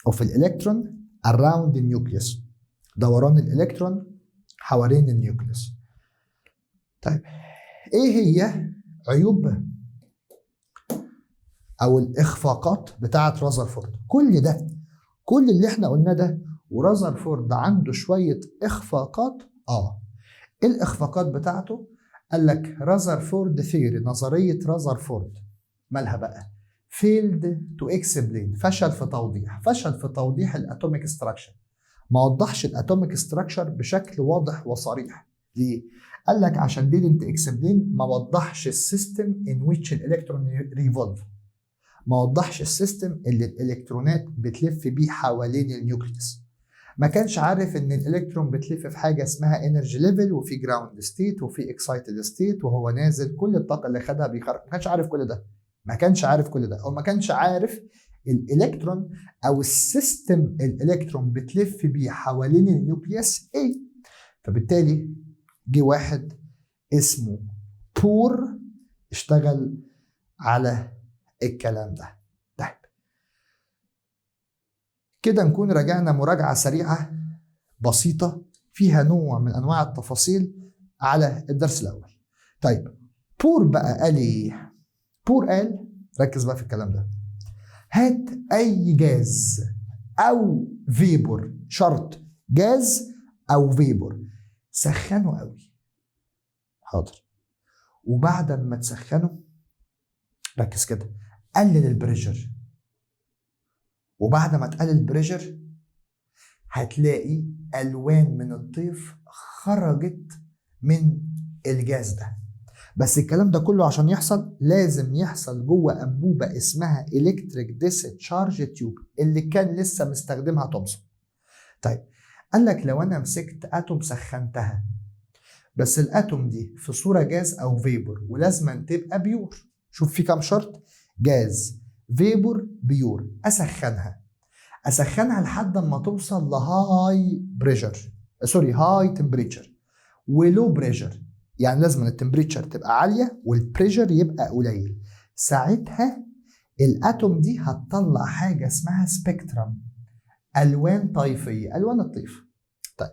of الالكترون around the nucleus. دوران الالكترون حوالين النيوكليوس. طيب ايه هي عيوب او الاخفاقات بتاعه رذرفورد؟ كل اللي احنا قلناه ده ورذرفورد عنده شويه اخفاقات. ايه الاخفاقات بتاعته؟ قال لك رذرفورد ثيوري، نظريه رذرفورد مالها بقى؟ failed to explain، فشل في توضيح الاتوميك ستراكشر. ما وضحش الاتوميك ستراكشر بشكل واضح وصريح. ليه؟ قال لك عشان didn't explain، ما وضحش السيستم in which الالكترون revolve، ما وضحش السيستم اللي الالكترونات بتلف بيه حوالين النيوكليوس. ما كانش عارف ان الالكترون بتلف في حاجه اسمها انرجي ليفل، وفي جراوند ستيت، وفي اكسايتد ستيت، وهو نازل كل الطاقه اللي خدها بيخرج. ما كانش عارف كل ده، او ما كانش عارف الالكترون او السيستم الالكترون بتلف بيه حوالين النيوكليوس ايه. فبالتالي جه واحد اسمه بور اشتغل على الكلام ده. طيب كده نكون راجعنا مراجعة سريعة بسيطة فيها نوع من أنواع التفاصيل على الدرس الأول. طيب بور بقى قال إيه؟ بور قال، ركز بقى في الكلام ده، هات أي جاز أو فيبور، شرط جاز أو فيبور، سخنه قوي. حاضر. وبعد ما تسخنه ركز كده، قلل البريشر. وبعد ما تقلل البريشر هتلاقي ألوان من الطيف خرجت من الجاز ده. بس الكلام ده كله عشان يحصل لازم يحصل جوه أنبوبة اسمها إلكتريك ديسشارج تيوب اللي كان لسه مستخدمها تومسون. طيب قال لك لو أنا مسكت أتوم سخنتها، بس الأتوم دي في صورة جاز أو فيبور، ولازم تبقى بيور. شوف في كام شرط: جاز، فيبور، بيور. أسخنها لحد ما توصل لهاي بريشر، هاي تمبريتشر ولو بريشر. يعني لازم التمبريتشر تبقى عالية والبريشر يبقى قليل. ساعتها الأتوم دي هتطلع حاجة اسمها سبيكترم، ألوان طيفية، ألوان الطيف. طيب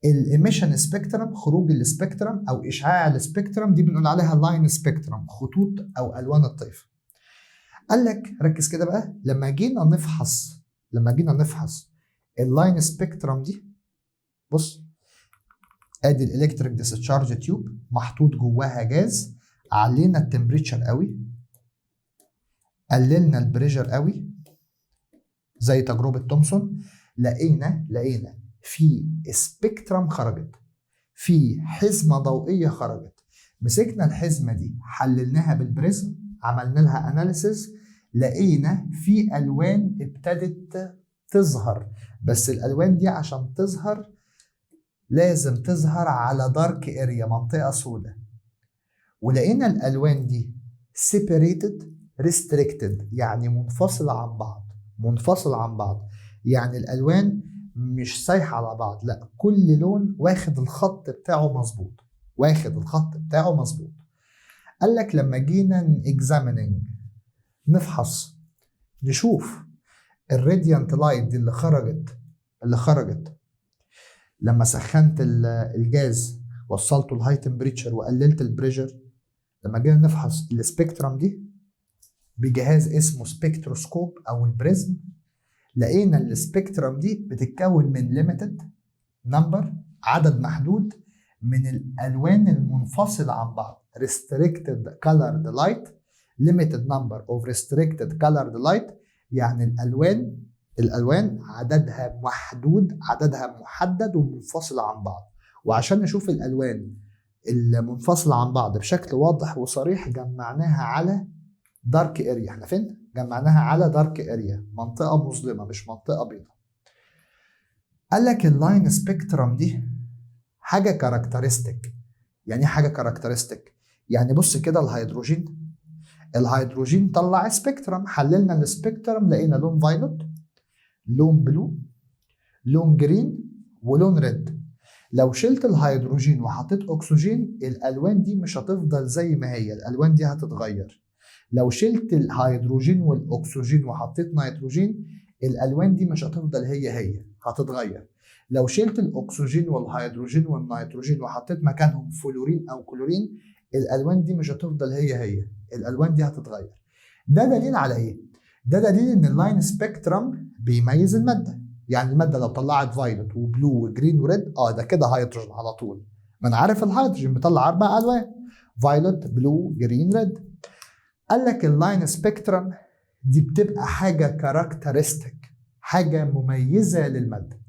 الإيميشن سبيكترم، خروج السبيكترم أو إشعاع السبيكترم، دي بنقول عليها لاين سبيكترم، خطوط أو ألوان الطيف. قال لك ركز كده بقى، لما جينا نفحص اللاين سبيكترم دي، بص ادي الالكتريك ديسشارج تيوب محطوط جواها جاز، علينا التمبريتشر قوي، قللنا البريشر قوي زي تجربه تومسون، لقينا في سبيكترم خرجت، في حزمه ضوئيه خرجت. مسكنا الحزمه دي حللناها بالبريزم، عملنا لها اناليسيز، لقينا في الوان ابتدت تظهر. بس الالوان دي عشان تظهر لازم تظهر على دارك اريا، منطقه سوداء. ولقينا الالوان دي separated restricted، يعني منفصله عن بعض. يعني الالوان مش سايحه على بعض، لا، كل لون واخد الخط بتاعه مظبوط. قال لك لما جينا نفحص نشوف الراديانت لايت دي اللي خرجت لما سخنت الجاز، وصلته لهاي تمبريتشر وقللت البريشر. لما جينا نفحص السبيكترم دي بجهاز اسمه سبيكتروسكوب او البريزم، لقينا السبيكترم دي بتتكون من limited number، عدد محدود من الالوان المنفصله عن بعض، restricted colored light، limited number of restricted colored light. يعني الالوان عددها محدد ومنفصله عن بعض. وعشان نشوف الالوان المنفصله عن بعض بشكل واضح وصريح جمعناها على دارك اريا. احنا فين؟ جمعناها على دارك اريا، منطقه مظلمه مش منطقه بيضاء. قال لك اللاين سبيكترم دي حاجه كاركترستيك. يعني ايه حاجه كاركترستيك؟ يعني بص كده، الهيدروجين طلع سبيكترم، حللنا السبيكترم لقينا لون فايلوت، لون بلو، لون جرين، ولون ريد. لو شلت الهيدروجين وحطيت اكسجين، الالوان دي مش هتفضل زي ما هي، الالوان دي هتتغير. لو شلت الهيدروجين والاكسجين وحطيت نيتروجين، الالوان دي مش هتفضل هي هتتغير. لو شلت الاكسجين والهيدروجين والنيتروجين وحطيت مكانهم فلورين او كلورين، الالوان دي مش هتفضل هي الالوان دي هتتغير. ده دليل على ايه؟ ده دليل ان اللاين سبيكترم بيميز الماده. يعني الماده لو طلعت فايلوت وبلو وجرين وريد، ده كده هيدروجين على طول. ما انا عارف الهيدروجين بيطلع 4 الوان، فايلوت بلو جرين ريد. قال لك اللاين سبيكترم دي بتبقى حاجه كاركترستيك، حاجه مميزه للماده.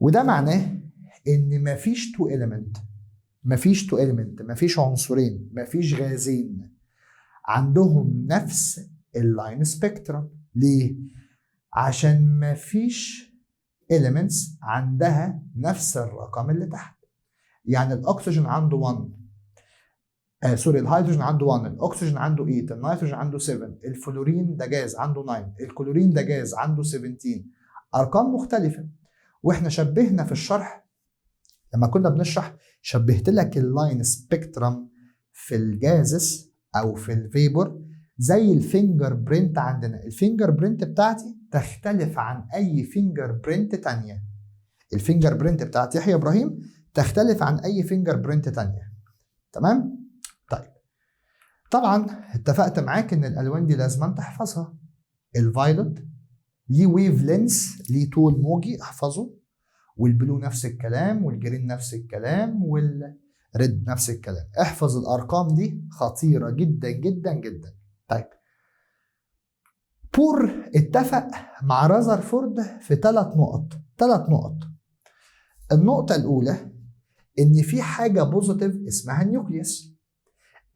وده معناه ان مفيش تو إيليمنت، مفيش عنصرين، مفيش غازين عندهم نفس اللاين سبيكترم. ليه؟ عشان مفيش elements عندها نفس الرقم اللي تحت. يعني الاكسجين عنده 1، الهيدروجين عنده 1، الاكسجين عنده 8، النيتروجين عنده 7، الفلورين ده جاز عنده 9، الكلورين ده جاز عنده 17. ارقام مختلفه. واحنا شبهنا في الشرح، لما كنا بنشرح شبهت لك اللاين سبيكترم في الجازس او في الفيبور زي الفينجر برينت عندنا. الفينجر برينت بتاعتي تختلف عن اي فينجر برينت تانية. الفينجر برينت بتاعت يحيى ابراهيم تختلف عن اي فينجر برينت تانية. تمام؟ طيب طبعا اتفقت معاك ان الالوان دي لازم تحفظها. الفايلوت ليه ويف لينس، ليه طول موجي احفظه، والبلو نفس الكلام، والجرين نفس الكلام، والريد نفس الكلام. احفظ الارقام دي خطيره جدا جدا جدا. طيب بور اتفق مع رذرفورد في 3 نقط. النقطه الاولى ان في حاجه بوزيتيف اسمها النيوكليوس.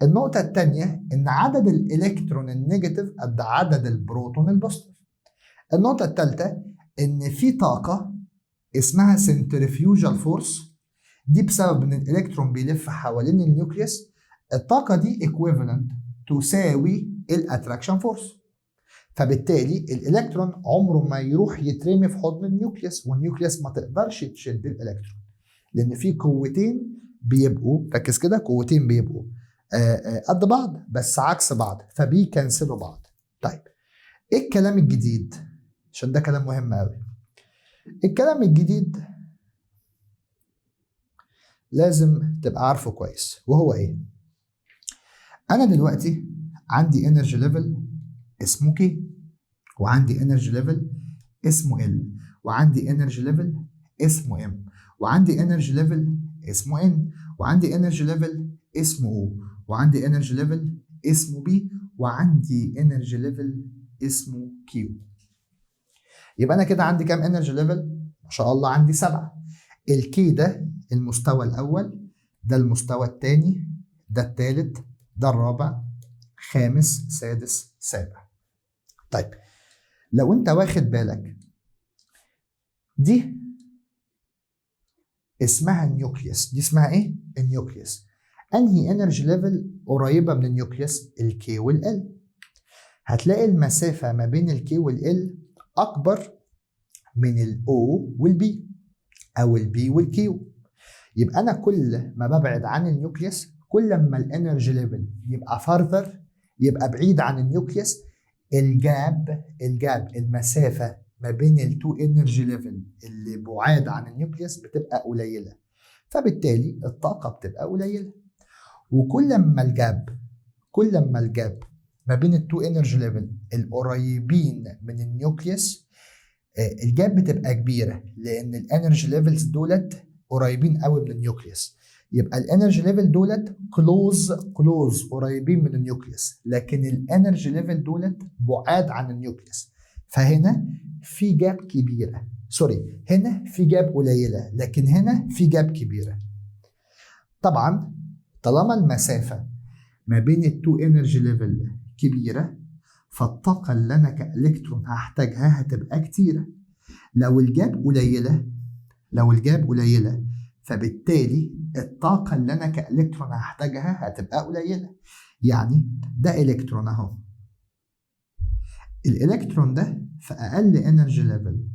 النقطه الثانيه ان عدد الالكترون النيجاتيف قد عدد البروتون البوزيتيف. النقطه الثالثه ان في طاقه اسمها سنترفيوجال فورس، دي بسبب ان الالكترون بيلف حوالين النيوكليوس. الطاقه دي ايكويفالنت، تساوي الاتراكشن فورس. فبالتالي الالكترون عمره ما يروح يترمي في حضن النيوكليوس، والنيوكليوس ما تقدرش تشد الالكترون، لان في قوتين بيبقوا، ركز كده، قوتين بيبقوا قد بعض بس عكس بعض، فبيكنسلوا بعض. طيب ايه الكلام الجديد؟ عشان ده كلام مهم قوي. الكلام الجديد لازم تبقى عارفه كويس، وهو ايه؟ انا دلوقتي عندي انرجي ليفل اسمه K، وعندي انرجي ليفل اسمه L، وعندي انرجي ليفل اسمه M، وعندي انرجي ليفل اسمه N، وعندي انرجي ليفل اسمه O، وعندي انرجي ليفل اسمه B، وعندي انرجي ليفل اسمه Q. يبقى انا كده عندي كام انرجي ليفل؟ ما شاء الله عندي 7. الكي ده المستوى الاول، ده المستوى الثاني، ده الثالث، ده الرابع، خامس، سادس، سابع. طيب لو انت واخد بالك، دي اسمها النيوكليوس. دي اسمها ايه؟ النيوكليوس. انهي انرجي ليفل قريبه من النيوكليوس؟ الكي والال. هتلاقي المسافه ما بين الكي والال اكبر من الاو والبي، او البي والكيو. يبقى انا كل ما ببعد عن النيوكليوس، كل ما الانرجي ليفل يبقى فارذر، يبقى بعيد عن النيوكليوس. الجاب المسافه ما بين التو انرجي ليفل اللي بعاد عن النيوكليوس بتبقى قليله، فبالتالي الطاقه بتبقى قليله. وكل ما الجاب ما بين التو انرجي ليفل القريبين من النيوكليوس، الجاب بتبقى كبيره، لان الانرجي ليفلز دولت قريبين قوي من النيوكليوس. يبقى الانرجي ليفل دولت كلوز قريبين من النيوكليوس، لكن الانرجي ليفل دولت بعاد عن النيوكليوس. فهنا في جاب كبيره، هنا في جاب قليله، لكن هنا في جاب كبيره. طبعا طالما المسافه ما بين التو انرجي ليفل كبيره، فالطاقه اللي انا كالكترون هحتاجها هتبقى كتيره. لو الجاب قليله فبالتالي الطاقه اللي انا كالكترون هحتاجها هتبقى قليله. يعني ده الكترون اهو، الالكترون ده في اقل انرجي ليفل.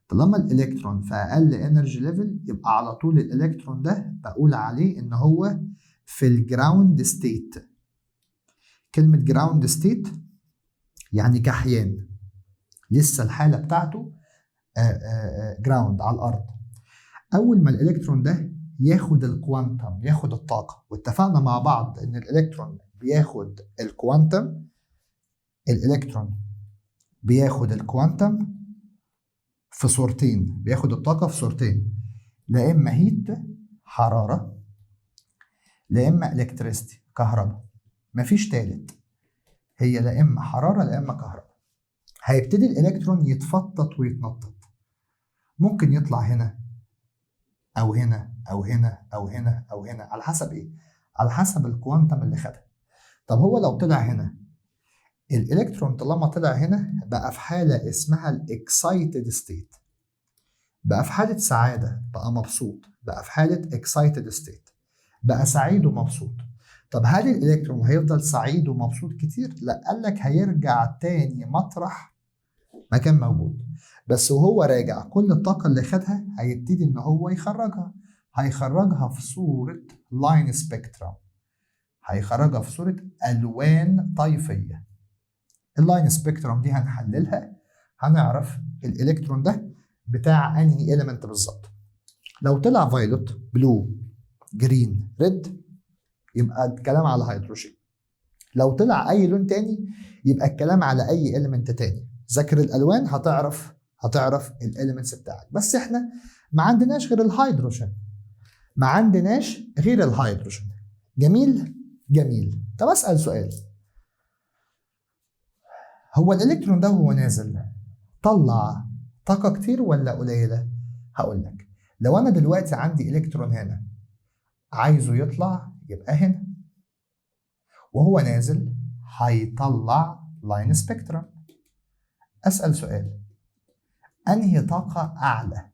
طالما الالكترون في اقل انرجي ليفل، يبقى على طول الالكترون ده بقول عليه ان هو في الجراوند ستيت. كلمة جراوند ستيت يعني كحيان، لسه الحالة بتاعته جراوند على الأرض. أول ما الإلكترون ده ياخد الكوانتم، ياخد الطاقة، واتفقنا مع بعض إن الإلكترون بياخد الكوانتم، الإلكترون بياخد الكوانتم في صورتين، بياخد الطاقة في صورتين، لا إما هيت حرارة، لا إما إلكتريستي كهرباء، مفيش تالت، هي لا إما حرارة لا إما كهرباء. هيبتدي الإلكترون يتفتت ويتنطط، ممكن يطلع هنا أو هنا أو هنا أو هنا أو هنا، على حسب إيه؟ على حسب الكوانتم اللي خدها. طب هو لو طلع هنا، الإلكترون طالما طلع هنا بقى في حالة اسمها الإكسايتد ستيت، بقى في حالة سعادة، بقى مبسوط، بقى في حالة إكسايتد ستيت، بقى سعيد ومبسوط. طب هل الإلكترون هيفضل سعيد ومبسوط كتير؟ لا، قالك هيرجع تاني مطرح ما كان موجود، بس وهو راجع كل الطاقة اللي خدها هيبتدي إن هو يخرجها، هيخرجها في صورة لاين سبيكترم، هيخرجها في صورة ألوان طيفية. اللاين سبيكترم دي هنحللها، هنعرف الإلكترون ده بتاع أنهي إيليمنت بالظبط. لو طلع فايلوت، بلو، جرين، ريد، يبقى الكلام على هيدروجين. لو طلع أي لون تاني يبقى الكلام على أي إيليمنت تاني. ذاكر الألوان هتعرف الإيليمنتس بتاعك. بس إحنا ما عندناش غير الهيدروجين، ما عندناش غير الهيدروجين. جميل جميل. طب أسأل سؤال، هو الإلكترون ده وهو نازل طلع طاقة كتير ولا قليلة؟ هقول لك. لو أنا دلوقتي عندي إلكترون هنا عايزه يطلع يبقى هنا، وهو نازل هيطلع لاين سبيكترم. أسأل سؤال، أنهي طاقة أعلى،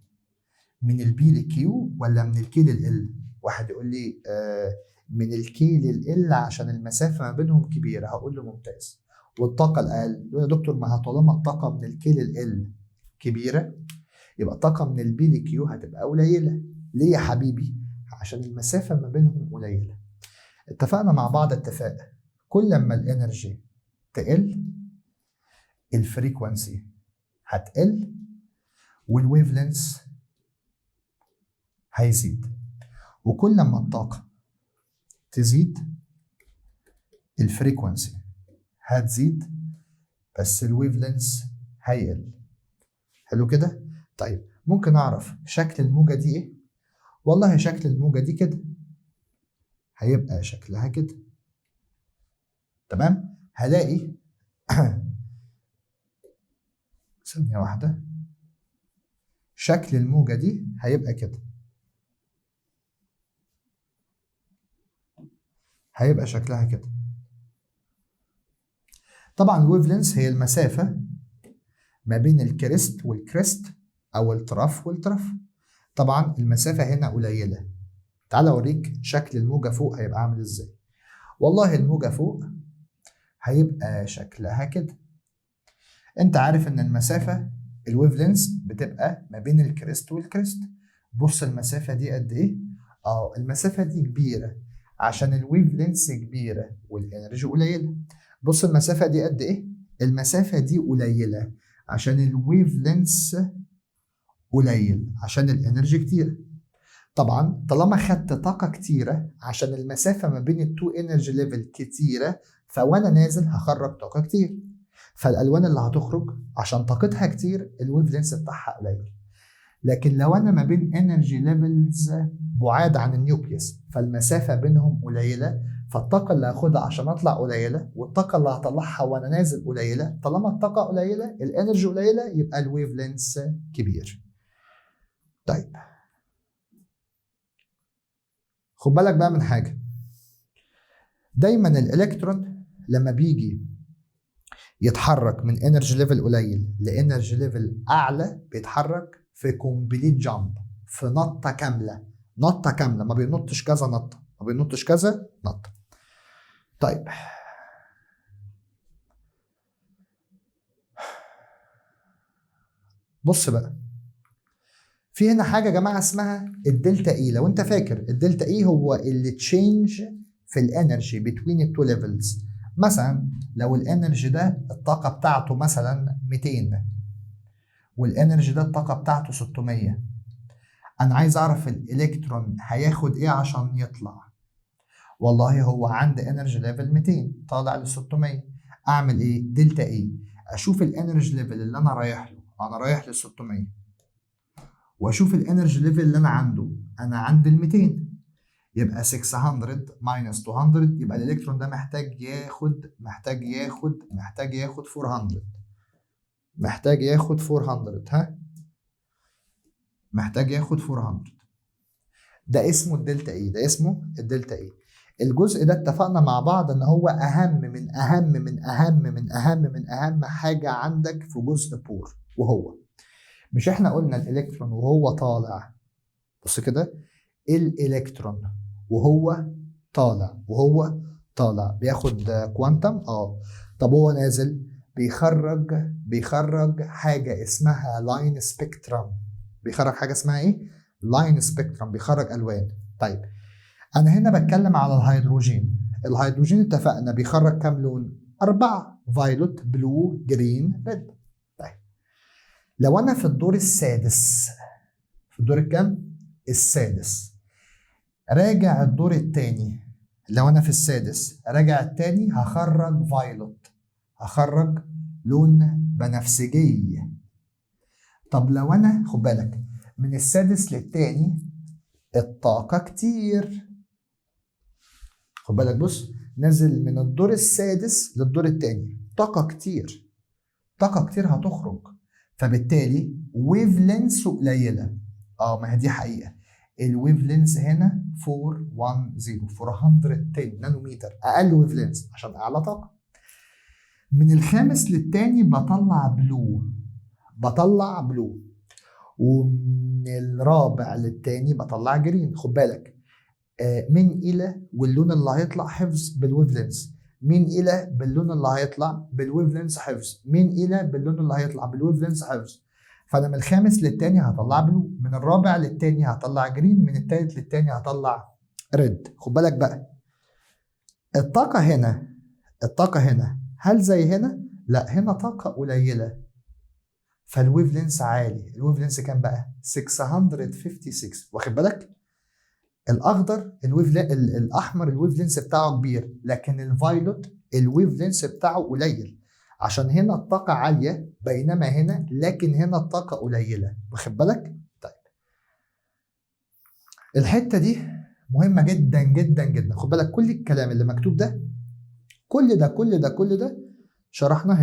من البي للكيو ولا من الكي للال؟ واحد يقول لي من الكي للال عشان المسافة ما بينهم كبيرة، هقول له ممتاز. والطاقة الأقل يقول يا دكتور ما طالما الطاقة من الكي للال كبيرة يبقى الطاقة من البي للكيو هتبقى قليلة. ليه يا حبيبي؟ عشان المسافة ما بينهم قليلة. اتفقنا مع بعض اتفاق، كل ما الانرجي تقل الفريكوانسي هتقل والويف لينث هيزيد، وكل ما الطاقة تزيد الفريكوانسي هتزيد بس الويف لينث هيقل. حلو كده؟ طيب ممكن أعرف شكل الموجة دي إيه؟ والله شكل الموجة دي كده، هيبقى شكلها كده. تمام؟ هلاقي ثانية واحدة، شكل الموجة دي هيبقى كده، هيبقى شكلها كده. طبعا الويف لينث هي المسافة ما بين الكريست والكريست أو الطرف والطرف. طبعا المسافة هنا قليلة. تعال أوريك شكل الموجة فوق هيبقى عامل إزاي. والله الموجة فوق هيبقى شكلها كده. أنت عارف إن المسافة الويف لينث بتبقى ما بين الكريست والكريست. بص المسافة دي قد إيه؟ المسافة دي كبيرة عشان الويف لينث كبيرة والإنرجي قليلة. بص المسافة دي قد إيه؟ المسافة دي قليلة عشان الويف لينث قليل عشان الإنرجي كتير. طبعا طالما خدت طاقة كتيرة عشان المسافة ما بين التو انرجي ليفل كتيرة، فوانا نازل هخرج طاقة كتير، فالألوان اللي هتخرج عشان طاقتها كتير الويف لينث بتاعها قليل. لكن لو أنا ما بين انرجي ليفلز بعاد عن النيوكليوس فالمسافة بينهم قليلة، فالطاقة اللي هاخدها عشان أطلع قليلة والطاقة اللي هطلعها وأنا نازل قليلة. طالما الطاقة قليلة الانرجي قليلة يبقى الويف لينث كبير. طيب خد بالك بقى من حاجة، دايما الإلكترون لما بيجي يتحرك من انرجي ليفل قليل لانرجي ليفل أعلى بيتحرك في كومبليت جامب، في نطة كاملة. نطة كاملة، ما بينطش كذا نطة، ما بينطش كذا نطة. طيب بص بقى، في هنا حاجة يا جماعة اسمها الدلتا اي. لو انت فاكر الدلتا اي هو اللي تشينج في الانرجي بتوين التو ليفلز، مثلا لو الانرجي ده الطاقه بتاعته مثلا 200 والانرجي ده الطاقه بتاعته 600، انا عايز اعرف الالكترون هياخد ايه عشان يطلع. والله هو عند انرجي ليفل 200 طالع ل 600، اعمل ايه؟ دلتا ايه، اشوف الانرجي ليفل اللي انا رايح له، انا رايح ل 600، واشوف الانرجي ليفل اللي انا عنده، انا عند ال 200، يبقى 600 ماينس 200، يبقى الالكترون ده محتاج ياخد 400، محتاج ياخد 400 ها، محتاج ياخد 400. ده اسمه الدلتا اي، ده اسمه الدلتا اي. الجزء ده اتفقنا مع بعض ان هو اهم حاجه عندك في جزء بور، وهو مش احنا قلنا الالكترون وهو طالع، بص كده، الالكترون وهو طالع بياخد كوانتم، طب هو نازل بيخرج حاجه اسمها لاين سبيكترم. بيخرج حاجه اسمها ايه؟ لاين سبيكترم، بيخرج الوان. طيب انا هنا بتكلم على الهيدروجين. الهيدروجين اتفقنا بيخرج كام لون؟ 4، فايلوت، بلو، جرين، ريد. طيب لو انا في الدور السادس، في الدور الكام؟ السادس، راجع الدور التاني، لو انا في السادس راجع التاني هخرج فايلوت، هخرج لون بنفسجي. طب لو انا خد بالك من السادس للتاني الطاقة كتير، خد بالك، بص، نازل من الدور السادس للدور التاني، طاقة كتير هتخرج، فبالتالي ويف لينس قليلة. ما هي دي حقيقة، الويف لينس هنا 410 نانومتر، أقل ويف لينس عشان أعلى طاقة. من الخامس للتاني بطلع بلو، ومن الرابع للتاني بطلع جرين. خد بالك، من إلى واللون اللي هيطلع حفظ بالويف لينس، من إلى باللون اللي هيطلع بالويف لينس حفظ، من إلى باللون اللي هيطلع بالويف لينس حفظ. فأنا من الخامس للتاني هطلع بلو، من الرابع للتاني هطلع جرين، من التالت للتاني هطلع ريد. خد بالك بقى، الطاقة هنا هل زي هنا؟ لا، هنا طاقة قليلة فالويف لينس عالي. الويف لينس كام بقى؟ 656. واخد بالك؟ الاخضر الاحمر الويف لينس بتاعه كبير، لكن الفايلوت الويف لينس بتاعه قليل، عشان هنا الطاقة عالية بينما هنا، لكن هنا الطاقة قليلة. واخد بالك؟ طيب الحتة دي مهمة جدا جدا جدا. خد بالك كل الكلام اللي مكتوب ده، كل ده شرحنا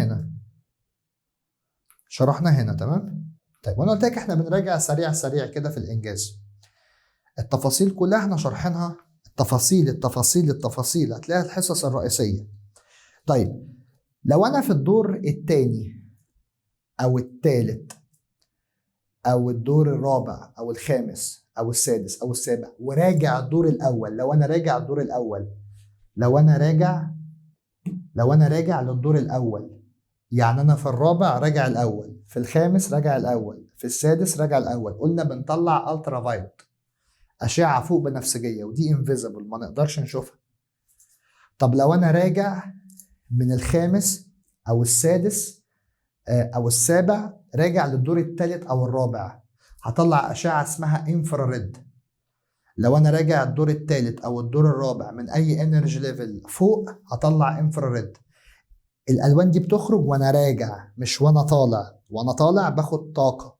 هنا تمام؟ طيب وانا قلت لك احنا بنراجع سريع كده في الانجاز. التفاصيل كلها احنا شارحينها، التفاصيل هتلاقيها الحصص الرئيسية. طيب لو انا في الدور الثاني او الثالث او الدور الرابع او الخامس او السادس او السابع وراجع الدور الاول، لو انا راجع للدور الاول، يعني انا في الرابع راجع الاول، في الخامس راجع الاول، في السادس راجع الاول، قلنا بنطلع الترا فايلوت، اشعه فوق بنفسجيه، ودي انفيزبل ما نقدرش نشوفها. طب لو انا راجع من الخامس او السادس او السابع راجع للدور الثالث او الرابع، هطلع اشعه اسمها انفراريد. لو انا راجع الدور الثالث او الدور الرابع من اي انرجي ليفل فوق هطلع انفراريد. الالوان دي بتخرج وانا راجع، مش وانا طالع باخد طاقه،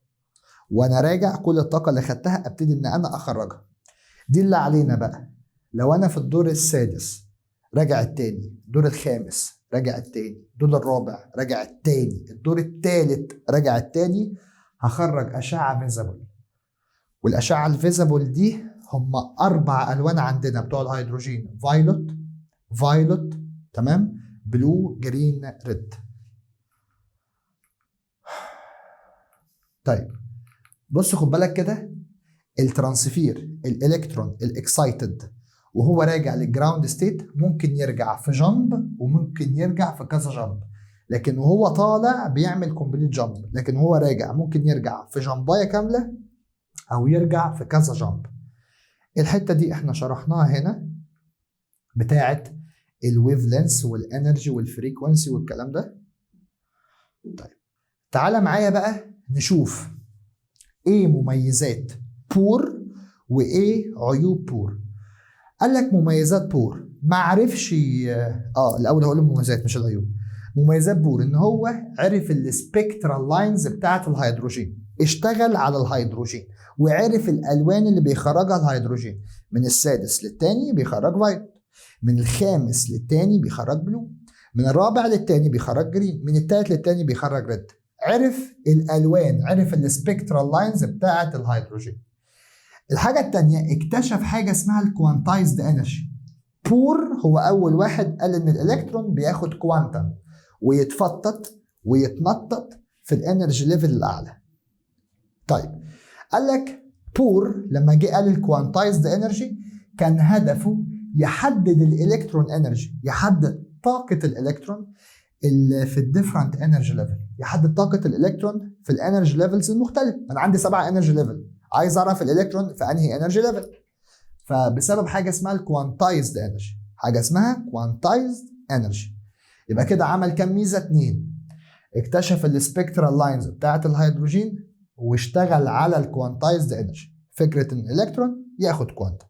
وانا راجع كل الطاقه اللي خدتها ابتدي ان انا اخرجها. دي اللي علينا بقى. لو انا في الدور السادس راجع التاني، الدور الخامس راجع التاني، الدور الرابع راجع التاني، الدور التالت راجع التاني، هخرج اشعه فيزابل. والاشعه الفيزابل دي هم 4 الوان عندنا بتوع الهيدروجين، فايلوت تمام، بلو، جرين، ريد. طيب بص خد بالك كده، الترانسفير الالكترون الاكسايتد وهو راجع للجراوند ستيت ممكن يرجع في جامب وممكن يرجع في كذا جامب، لكن وهو طالع بيعمل كومبليت جامب، لكن وهو راجع ممكن يرجع في جامبايه كامله او يرجع في كذا جامب. الحته دي احنا شرحناها هنا بتاعه الويف لينث والانرجي والفريكونسي والكلام ده. طيب تعالى معايا بقى نشوف ايه مميزات بور وايه عيوب بور. قال لك مميزات بور ما عرفش الاول هقول المميزات مش العيوب. مميزات بور ان هو عرف السبيكترال لاينز بتاعه الهيدروجين، اشتغل على الهيدروجين وعرف الالوان اللي بيخرجها الهيدروجين، من السادس للتاني بيخرج وايت، من الخامس للتاني بيخرج بلو، من الرابع للتاني بيخرج جرين، من التالت للتاني بيخرج ريد. عرف الالوان، عرف السبيكترال لاينز بتاعه الهيدروجين. الحاجه الثانيه اكتشف حاجه اسمها الكوانتايزد انرجي. بور هو اول واحد قال ان الالكترون بياخد كوانتم ويتفتت ويتنطط في الانرجي ليفل الاعلى. طيب قال لك بور لما جه قال الكوانتايزد انرجي كان هدفه يحدد الالكترون انرجي، يحدد طاقه الالكترون اللي في الديفرنت انرجي ليفل، يحدد طاقه الالكترون في الانرجي ليفلز المختلفه. انا عندي 7 انرجي ليفل، عايز اعرف الالكترون في انهي انرجي ليفل. فبسبب حاجه اسمها الكوانتايزد انرجي، حاجه اسمها كوانتايزد انرجي. يبقى كده عمل كام ميزه؟ 2. اكتشف السبيكترال لاينز بتاعه الهيدروجين واشتغل على الكوانتايزد انرجي، فكره ان الالكترون ياخد كوانتم.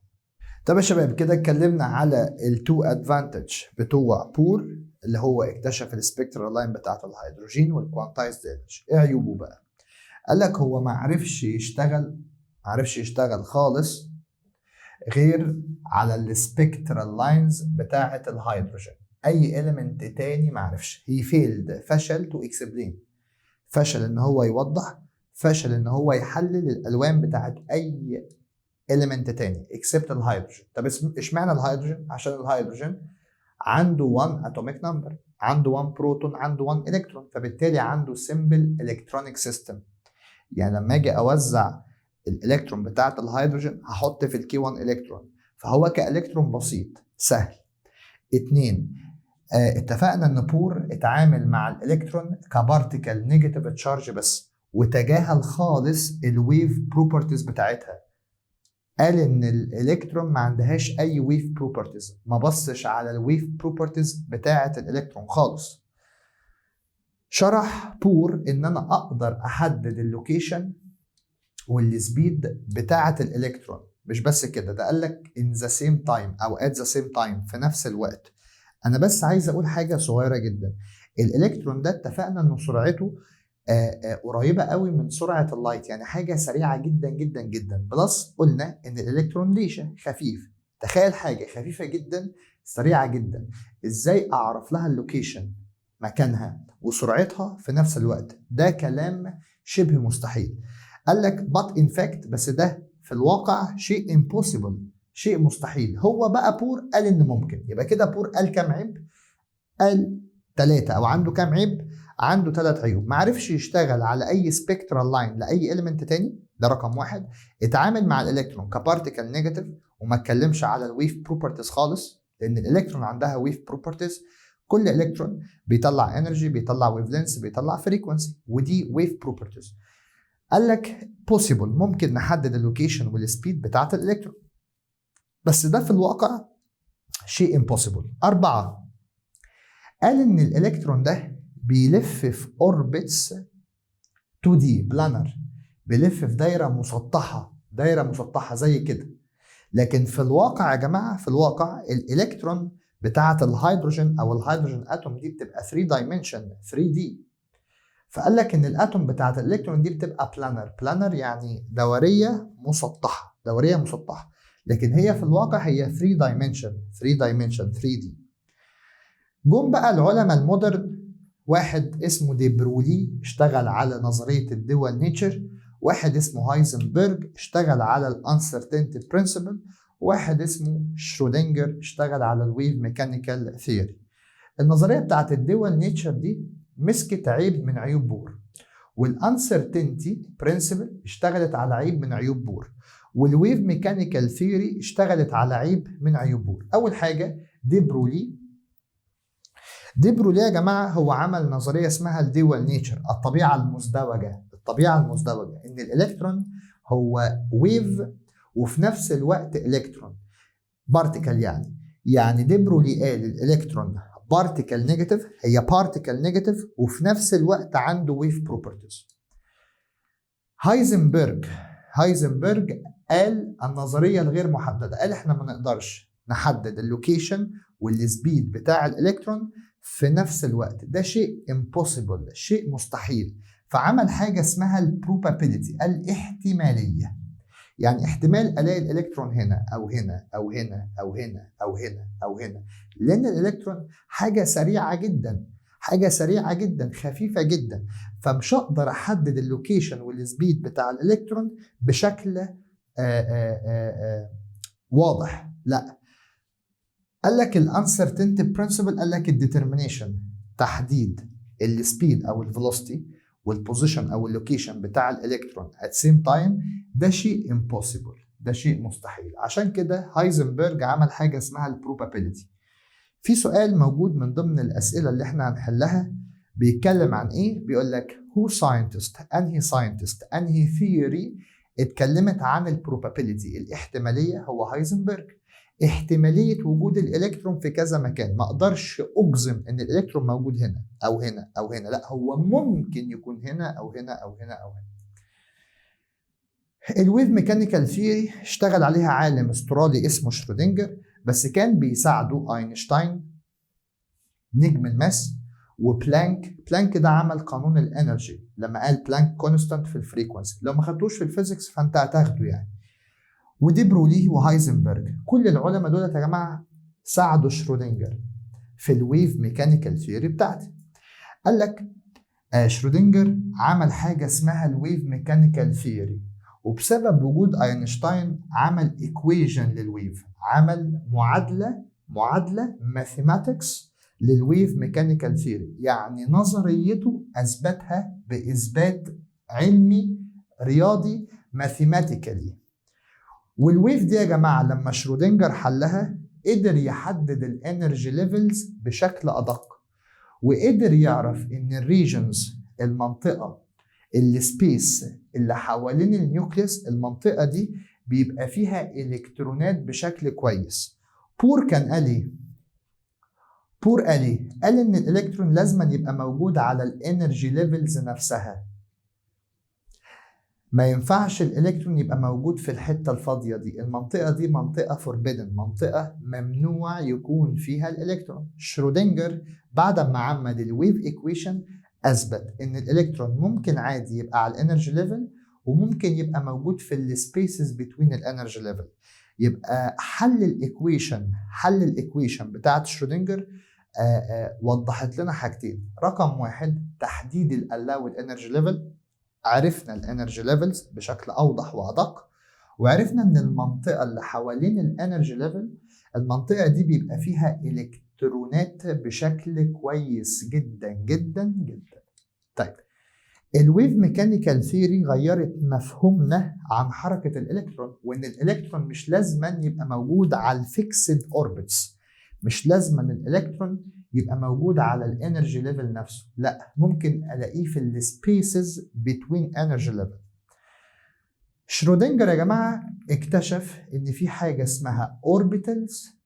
طب يا شباب كده اتكلمنا على التو ادفانتج بتوع بور، اللي هو اكتشف السبيكترال لاين بتاعه الهيدروجين والكوانتايزد انرجي. ايه عيوبه بقى؟ قال لك هو ما عرفش يشتغل خالص غير على السبيكترال لاينز بتاعه الهيدروجين. اي اليمنت تاني ما عرفش. هي فيلد، فشل تو اكسبلين، فشل ان هو يوضح، فشل ان هو يحلل الالوان بتاعه اي اليمنت تاني اكسبت الهيدروجين. طب اشمعنى الهيدروجين؟ عشان الهيدروجين عنده 1 اتوميك نمبر، عنده 1 بروتون، عنده 1 الكترون، فبالتالي عنده سمبل الكترونيك سيستم. يعني لما اجي اوزع الالكترون بتاعه الهيدروجين هحط في الكي 1 الكترون، فهو كالكترون بسيط سهل. 2 اتفقنا ان بور اتعامل مع الالكترون كبارتيكل نيجاتيف تشارج بس، وتجاهل خالص الويف بروبرتيز بتاعتها. قال ان الالكترون ما عندهاش اي ويف بروبرتيز، ما بصش على الويف بروبرتيز بتاعه الالكترون خالص. شرح بور ان انا اقدر احدد اللوكيشن والسبيد بتاعه الالكترون. مش بس كده، ده قال لك in the same time او at the same time، في نفس الوقت. انا بس عايز اقول حاجه صغيره جدا. الالكترون ده اتفقنا انه سرعته قريبه قوي من سرعه اللايت، يعني حاجه سريعه جدا جدا جدا. بلس قلنا ان الالكترون ريشه خفيف. تخيل حاجه خفيفه جدا سريعه جدا، ازاي اعرف لها اللوكيشن، مكانها وسرعتها في نفس الوقت؟ ده كلام شبه مستحيل. قال لك but in fact، بس ده في الواقع شيء impossible، شيء مستحيل. هو بقى بور قال ان ممكن. يبقى كده بور قال كام عيب؟ قال 3. او عنده كام عيب؟ عنده 3 عيوب. ما عرفش يشتغل على اي سبيكترال لاين لاي اليمنت تاني، ده رقم 1. اتعامل مع الالكترون كبارتيكل نيجاتيف وما اتكلمش على الويف بروبرتيز خالص، لان الالكترون عندها ويف بروبرتيز. كل الكترون بيطلع انرجي، بيطلع ويف لينث، بيطلع فريكونسي، ودي ويف بروبرتيز. قال لك possible، ممكن نحدد اللوكيشن والسبيد بتاعت الالكترون، بس ده في الواقع شيء impossible. 4 قال ان الالكترون ده بيلف في اوربتس 2D بلانر، بيلف في دايره مسطحه زي كده. لكن في الواقع يا جماعه، في الواقع الالكترون بتاعه الهيدروجين او الهيدروجين اتوم دي بتبقى 3 دايمنشن 3D. فقال لك ان الاتوم بتاعه الالكترون دي بتبقى بلانر يعني دوريه مسطحه، لكن هي في الواقع هي 3 دايمنشن 3D. جم بقى العلماء المودرن، واحد اسمه دي برولي اشتغل على نظريه الدول نيتشر، واحد اسمه هايزنبرج اشتغل على الانسرتينتي برنسبل، واحد اسمه شرودنجر اشتغل على الويف ميكانيكال ثيوري. النظريه بتاعت الدول نيتشر دي مسكت عيب من عيوب بور، والانسرتينتي برنسبل اشتغلت على عيب من عيوب بور، والويف ميكانيكال ثيوري اشتغلت على عيب من عيوب بور. اول حاجه دي برولي يا جماعه هو عمل نظريه اسمها الدول نيتشر، الطبيعه المزدوجه، ان الالكترون هو ويف وفي نفس الوقت الكترون بارتيكل. يعني دي برولي قال الالكترون بارتيكل نيجاتيف، هي بارتيكل نيجاتيف وفي نفس الوقت عنده ويف بروبرتيز. هايزنبرج قال النظريه الغير محدده، قال احنا ما نقدرش نحدد اللوكيشن والسبيد بتاع الالكترون في نفس الوقت، ده شيء impossible، شيء مستحيل. فعمل حاجه اسمها البروبابيليتي، الاحتماليه. يعني احتمال الاقي الالكترون هنا او هنا او هنا او هنا او هنا او هنا، لان الالكترون حاجه سريعه جدا، حاجه سريعه جدا خفيفه جدا، فمش هقدر احدد اللوكيشن والسبيد بتاع الالكترون بشكل واضح. لا، قال لك الانسرتينتي برنسبل، قال لك الديترمينيشن، تحديد السبيد او الفيلوسيتي والبوزيشن او اللوكيشن بتاع الالكترون at same time، ده شيء impossible، ده شيء مستحيل. عشان كده هايزنبرج عمل حاجه اسمها البروبابيليتي. في سؤال موجود من ضمن الاسئله اللي احنا هنحلها بيتكلم عن ايه؟ بيقول لك who scientist، انهي ثيوري اتكلمت عن البروبابيليتي، الاحتماليه؟ هو هايزنبرج. احتماليه وجود الالكترون في كذا مكان، ما اقدرش اجزم ان الالكترون موجود هنا او هنا او هنا، لا هو ممكن يكون هنا او هنا او هنا او هنا. الويف ميكانيكال ثيوري اشتغل عليها عالم استرالي اسمه شرودنجر، بس كان بيساعده اينشتاين نجم الماس وبلانك ده عمل قانون الانرجي لما قال بلانك كونستانت في الفريكونسي، لو ما خدتوش في الفيزيكس فانت هتاخده يعني. ودي برولي وهايزنبرج، كل العلماء دول يا جماعه ساعدوا شرودنجر في الويف ميكانيكال ثيوري بتاعتي. قال لك شرودنجر عمل حاجه اسمها الويف ميكانيكال ثيوري، وبسبب وجود اينشتاين عمل ايكويشن للويف، عمل معادله ماثيماتكس للويف ميكانيكال ثيوري، يعني نظريته اثبتها باثبات علمي رياضي ماثيماتيكالي. والويف دي يا جماعه لما شرودنجر حلها قدر يحدد الانرجي ليفلز بشكل ادق، وقدر يعرف ان الريجنز، المنطقه السبيس اللي حوالين النيوكليوس، المنطقه دي بيبقى فيها الكترونات بشكل كويس. بور قال ان الالكترون لازم يبقى موجود على الانرجي ليفلز نفسها، ما ينفعش الالكترون يبقى موجود في الحته الفاضيه دي، المنطقه دي منطقه فوربيدن، منطقه ممنوع يكون فيها الالكترون. شرودنجر بعد ما عمل الويف ايكويشن اثبت ان الالكترون ممكن عادي يبقى على الانرجي ليفل، وممكن يبقى موجود في السبيسز بتوين الانرجي ليفل. يبقى حل الايكويشن بتاعت شرودنجر وضحت لنا حاجتين. رقم واحد، تحديد الالاود انرجي ليفل، عرفنا الانرجي ليفلز بشكل اوضح وادق، وعرفنا ان المنطقه اللي حوالين الانرجي ليفل، المنطقه دي بيبقى فيها الكترونات بشكل كويس جدا جدا جدا. طيب الويف ميكانيكال ثيوري غيرت مفهومنا عن حركه الالكترون، وان الالكترون مش لازما يبقى موجود على الفيكسد اوربتس، مش لازما الالكترون يبقى موجود على الانرجي ليفل نفسه، لا ممكن الاقيه في السبيسز بتوين انرجي ليفل. شرودنجر يا جماعه اكتشف ان في حاجه اسمها اوربيتالز،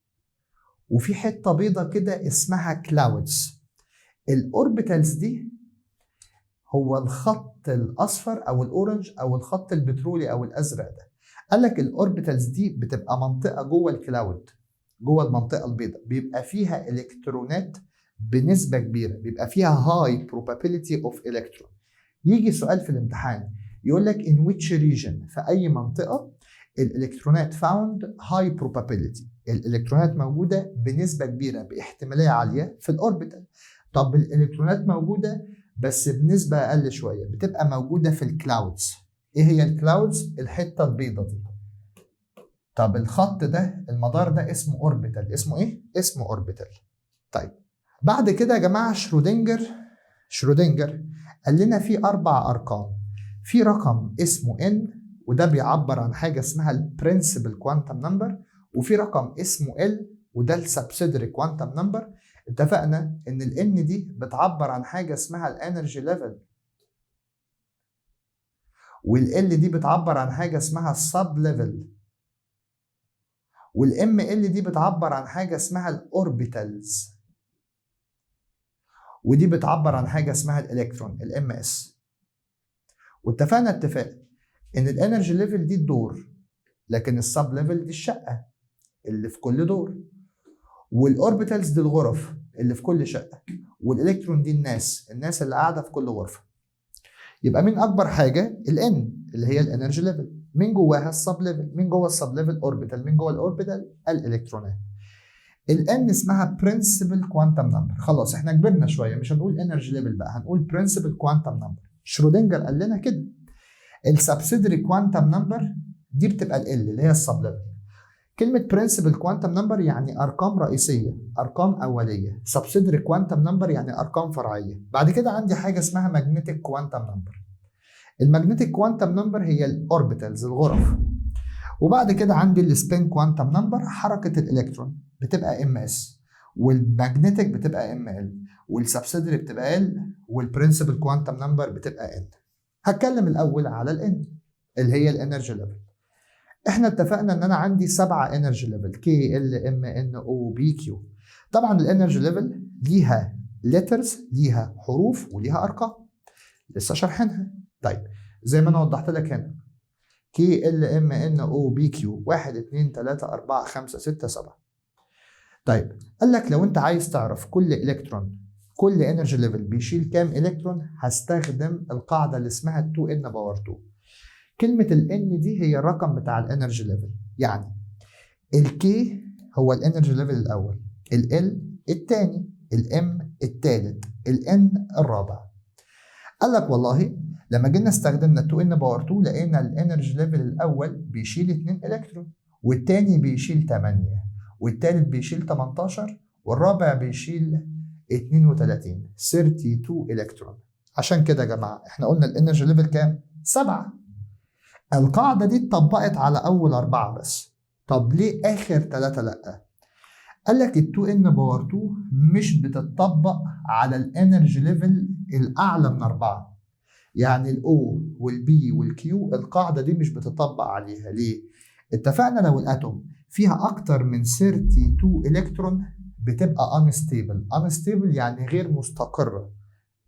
وفي حته بيضه كده اسمها كلاودز. الاوربيتالز دي هو الخط الاصفر او الاورنج او الخط البترولي او الازرق ده. قال لك الاوربيتالز دي بتبقى منطقه جوه الكلاود، جوه المنطقه البيضاء، بيبقى فيها الكترونات بنسبه كبيره، بيبقى فيها high probability of electron. يجي سؤال في الامتحان يقول لك in which region، في اي منطقه الالكترونات found high probability، الالكترونات موجوده بنسبه كبيره باحتماليه عاليه في الاوربيتال. طب الالكترونات موجوده بس بنسبه اقل شويه، بتبقى موجوده في الكلاودز. ايه هي الكلاودز؟ الحته البيضاء دي. طب الخط ده، المدار ده اسمه اوربيتال، اسمه ايه؟ اسمه اوربيتال. طيب بعد كده يا جماعه شرودنجر قال لنا في 4 ارقام. في رقم اسمه n، وده بيعبر عن حاجه اسمها البرنسبل كوانتم نمبر، وفي رقم اسمه l وده السبسيدري كوانتم نمبر. اتفقنا ان الN دي بتعبر عن حاجه اسمها الانرجي ليفل، والL دي بتعبر عن حاجه اسمها السب ليفل، والام ال دي بتعبر عن حاجه اسمها الاوربيتالز، ودي بتعبر عن حاجه اسمها الالكترون الام اس. واتفقنا اتفاق ان الانرجي ليفل دي الدور، لكن السب ليفل دي الشقه اللي في كل دور، والاوربيتالز دي الغرف اللي في كل شقه، والالكترون دي الناس اللي قاعده في كل غرفه. يبقى مين اكبر حاجه؟ الان اللي هي الانرجي ليفل. مين جواها؟ السب ليفل. مين جوه السب ليفل؟ اوربيتال. مين جوه الاوربيتال؟ الالكترونات. الان اسمها برنسبل كوانتم نمبر. خلاص احنا كبرنا شويه، مش هنقول انرجي ليفل بقى، هنقول برنسبل كوانتم نمبر. شرودنجر قال لنا كده. السبسيدري كوانتم نمبر دي بتبقى ال اللي هي السب ليفل. كلمه برنسبل كوانتم نمبر يعني ارقام رئيسيه، ارقام اوليه. سبسيدري كوانتم نمبر يعني ارقام فرعيه. بعد كده عندي حاجه اسمها ماجنتيك كوانتم نمبر. الماجنتيك كوانتم نمبر هي الاوربيتالز الغرف. وبعد كده عندي السبين كوانتم نمبر، حركه الالكترون بتبقى ام اس، والماجنتيك بتبقى ام ال، والسبسيدري بتبقى ال، والبرنسبل كوانتم نمبر بتبقى ان. هتكلم الاول على الان اللي هي الانرجي ليفل. احنا اتفقنا ان انا عندي 7 انرجي ليفل، كي ال ام ان او بي كيو. طبعا الانرجي ليفل ليها ليترز، ليها حروف وليها ارقام، لسه شارحينها. طيب زي ما انا وضحت لك هنا، كي ال ام ان او بي كيو 1 2 3 4 5 6 7. طيب قال لك لو انت عايز تعرف كل الكترون، كل انرجي ليفل بيشيل كام الكترون، هستخدم القاعده اللي اسمها 2 ان باور 2. كلمه الان دي هي الرقم بتاع الانرجي ليفل. يعني الكي هو الانرجي ليفل الاول، ال الثاني، الام الثالث، الان الرابع. قال لك والله لما جينا استخدمنا 2 ان باور 2 لقينا الانرجي ليفل الاول بيشيل 2 الكترون، والثاني بيشيل 8، والثالث بيشيل 18، والرابع بيشيل 32 الكترون. عشان كده يا جماعه احنا قلنا الانرجي ليفل كام؟ 7. القاعده دي اتطبقت على اول 4 بس. طب ليه اخر 3 لا؟ قال لك ال 2 ان باور 2 مش بتطبق على الانرجي ليفل الاعلى من 4. يعني الاو والبي والكيو القاعده دي مش بتطبق عليها. ليه؟ اتفقنا لو الاتوم فيها اكتر من 32 الكترون بتبقى انستيبل. انستيبل يعني غير مستقره،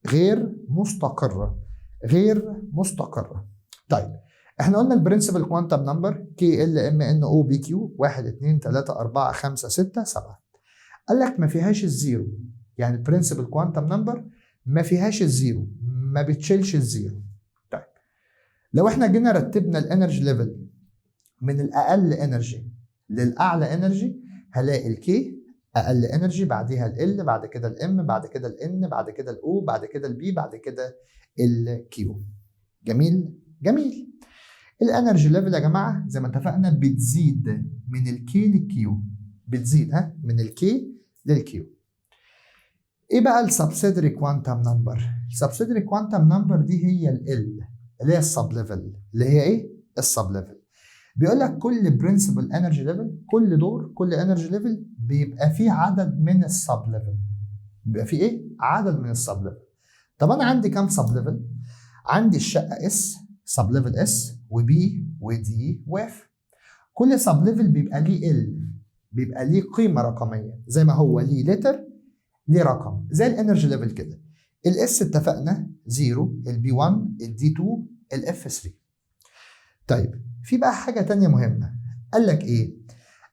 غير مستقره، غير مستقره. طيب احنا قلنا البرنسبل كوانتم نمبر كي ال ام ان او بي كيو 1 2 3 4 5 6 7. قال لك ما فيهاش الزيرو، يعني البرنسبل كوانتم نمبر ما فيهاش الزيرو، ما بتشيلش الزيرو. طيب لو احنا جينا رتبنا الانرجي ليفل من الاقل انرجي للاعلى انرجي، هلاقي الكي اقل انرجي، بعديها ال، بعد كده الام، بعد كده الان، بعد كده الاو، بعد كده البي، بعد كده الكيو. جميل جميل. الانرجي ليفل يا جماعه زي ما اتفقنا بتزيد من الكي للكيو، بتزيد من الكي للكيو. ايه بقى السبسيدري كوانتم نمبر؟ السبسيدري كوانتم نمبر دي هي ال اللي هي السب ليفل، اللي هي ايه؟ السب ليفل. بيقول لك كل برنسبل انرجي ليفل، كل دور، كل انرجي ليفل بيبقى فيه عدد من السب ليفل. بيبقى فيه ايه؟ عدد من السب ليفل. طب انا عندي كام سب ليفل؟ عندي الشقه اس، سب ليفل اس، وبي، ودي، واف. كل سب ليفل بيبقى ليه ال، بيبقى ليه قيمه رقميه، زي ما هو ليه لتر ليه رقم، زي الانرجي ليفل كده. الاس اتفقنا 0، البي 1، الدي 2، الاف 3. طيب في بقى حاجه تانية مهمه. قال لك ايه؟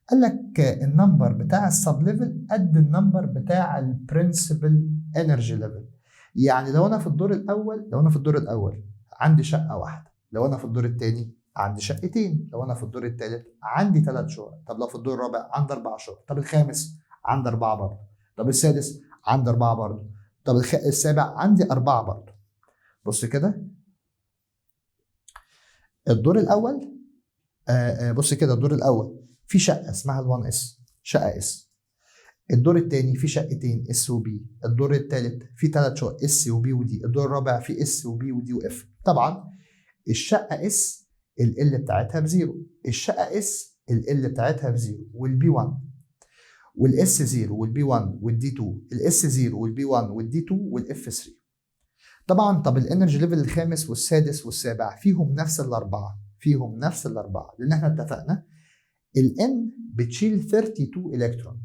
قال لك النمبر بتاع السب ليفل قد النمبر بتاع البرنسبل انرجي ليفل. يعني لو انا في الدور الاول عندي شقه واحده، لو انا في الدور الثاني عندي شقتين، لو انا في الدور الثالث عندي 3 شقق، طب لو في الدور الرابع عندي 4 شقق، طب الخامس عندي 4 برضه، طب السادس عندي 4 برضه، طب السابع عندي 4 برضه. بص كده الدور الاول، بص كده الدور الاول في شقه اسمها ال1 اس، شقه اس. الدور الثاني في شقتين اس وبي، الدور الثالث في 3 شقق اس وبي ودي، الدور الرابع في اس وبي ودي واف. طبعا الشقه اس ال بتاعتها بزيرو، الشقه اس ال بتاعتها بزيرو، والبي 1 والاس 0 والبي 1 والدي 2، الاس 0 والبي 1 والدي 2 والاف 3. طبعا طب الانرجي ليفل الخامس والسادس والسابع فيهم نفس الاربعه، فيهم نفس الاربعه، لان احنا اتفقنا الN بتشيل 32 الكترون،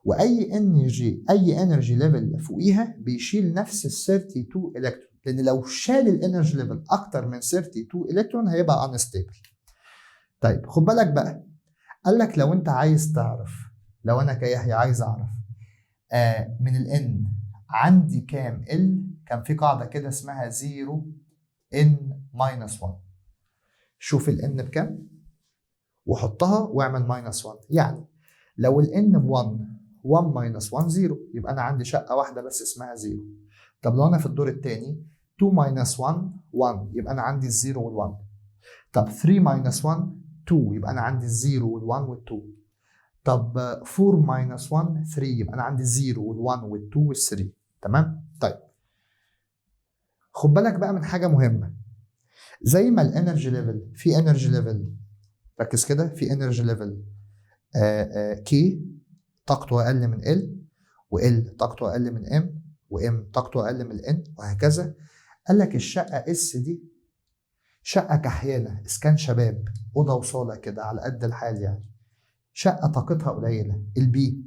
واي انرجي ليفل فوقيها بيشيل نفس ال 32 الكترون، لان لو شال الانرجي ليفل اكتر من 32 الكترون هيبقى انستيبل. طيب خد بالك بقى، قال لك لو انت عايز تعرف، لو انا كيحيى عايز اعرف من الN عندي كام كان في قاعده كده اسمها 0 n-1. شوف الN بكام وحطها واعمل -1. يعني لو الN ب1، 1 - 1 0، يبقى انا عندي شقه واحده بس اسمها 0. طب لو انا في الدور الثاني 2 - 1 1، يبقى انا عندي ال0 وال1. طب 3 - 1 2، يبقى انا عندي ال0 وال1 وال2. طب 4 - 1 3، يبقى انا عندي ال0 وال1 وال2 وال3. تمام؟ طيب خد بالك بقى من حاجه مهمه. زي ما الانرجي ليفل، في انرجي ليفل، ركز كده، في انرجي ليفل كي طاقته اقل من ال، وال طاقته اقل من ام، وام طاقته اقل من ان، وهكذا. قال لك الشقه اس دي شقه كحيانه، اسكان شباب، اوضه وصاله كده على قد الحال يعني، شقه طاقتها قليله. البي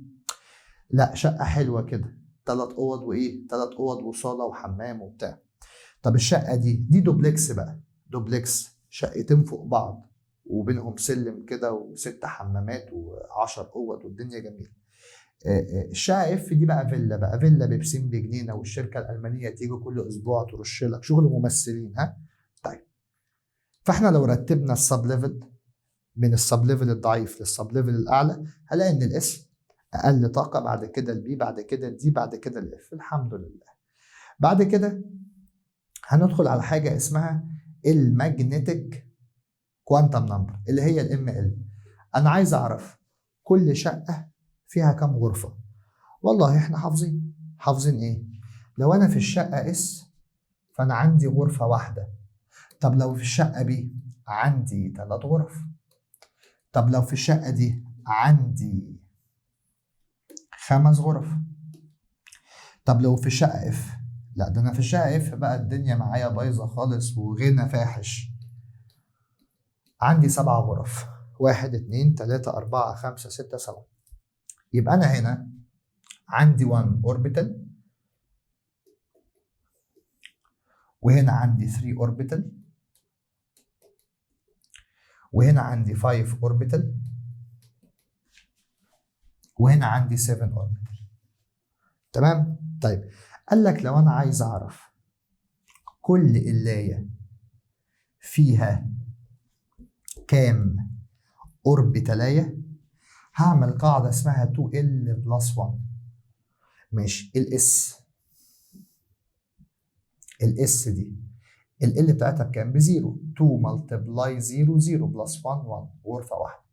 لا، شقه حلوه كده، 3 اوض وايه، 3 اوض وصاله وحمام وبتاع. طب الشقه دي دوبلكس بقى، دوبلكس، شقتين فوق بعض وبينهم سلم كده و6 حمامات و10 اوض والدنيا جميله. الشقه اف دي بقى فيلا، بقى فيلا ببسين بجنينه، والشركه الالمانيه تيجي كل اسبوع ترش لك، شغل ممثلين. ها طيب، فاحنا لو رتبنا السب ليفل من السب ليفل الضعيف للسب ليفل الاعلى، هلاقي ان الاس اقل طاقه، بعد كده البي، بعد كده الدي، بعد كده الاف. الحمد لله. بعد كده هندخل على حاجه اسمها الماجنتيك كوانتم نمبر، اللي هي الام ال. انا عايز اعرف كل شقه فيها كام غرفه. والله احنا حافظين ايه؟ لو انا في الشقه اس فانا عندي غرفه واحده. طب لو في الشقه بي عندي 3 غرف. طب لو في الشقه دي عندي 5 غرف. طب لو في الشقه اف، لا ده انا في الشقه اف بقى الدنيا معايا بايظه خالص وغنى فاحش، عندي 7 غرف، 1 2 3 4 5 6 7. يبقى انا هنا عندي 1 اوربيتال، وهنا عندي 3 اوربيتال، وهنا عندي 5 اوربيتال، وهنا عندي 7 اوربيتال. تمام؟ طيب قال لك لو انا عايز اعرف كل قلايه فيها كام اوربيتاليه، هعمل قاعده اسمها 2l+1. ماشي. الاس دي ال بتاعتها بكام؟ بزيرو. 2 ملتبلاي 0 0 بلس 1 1، غرفه واحده.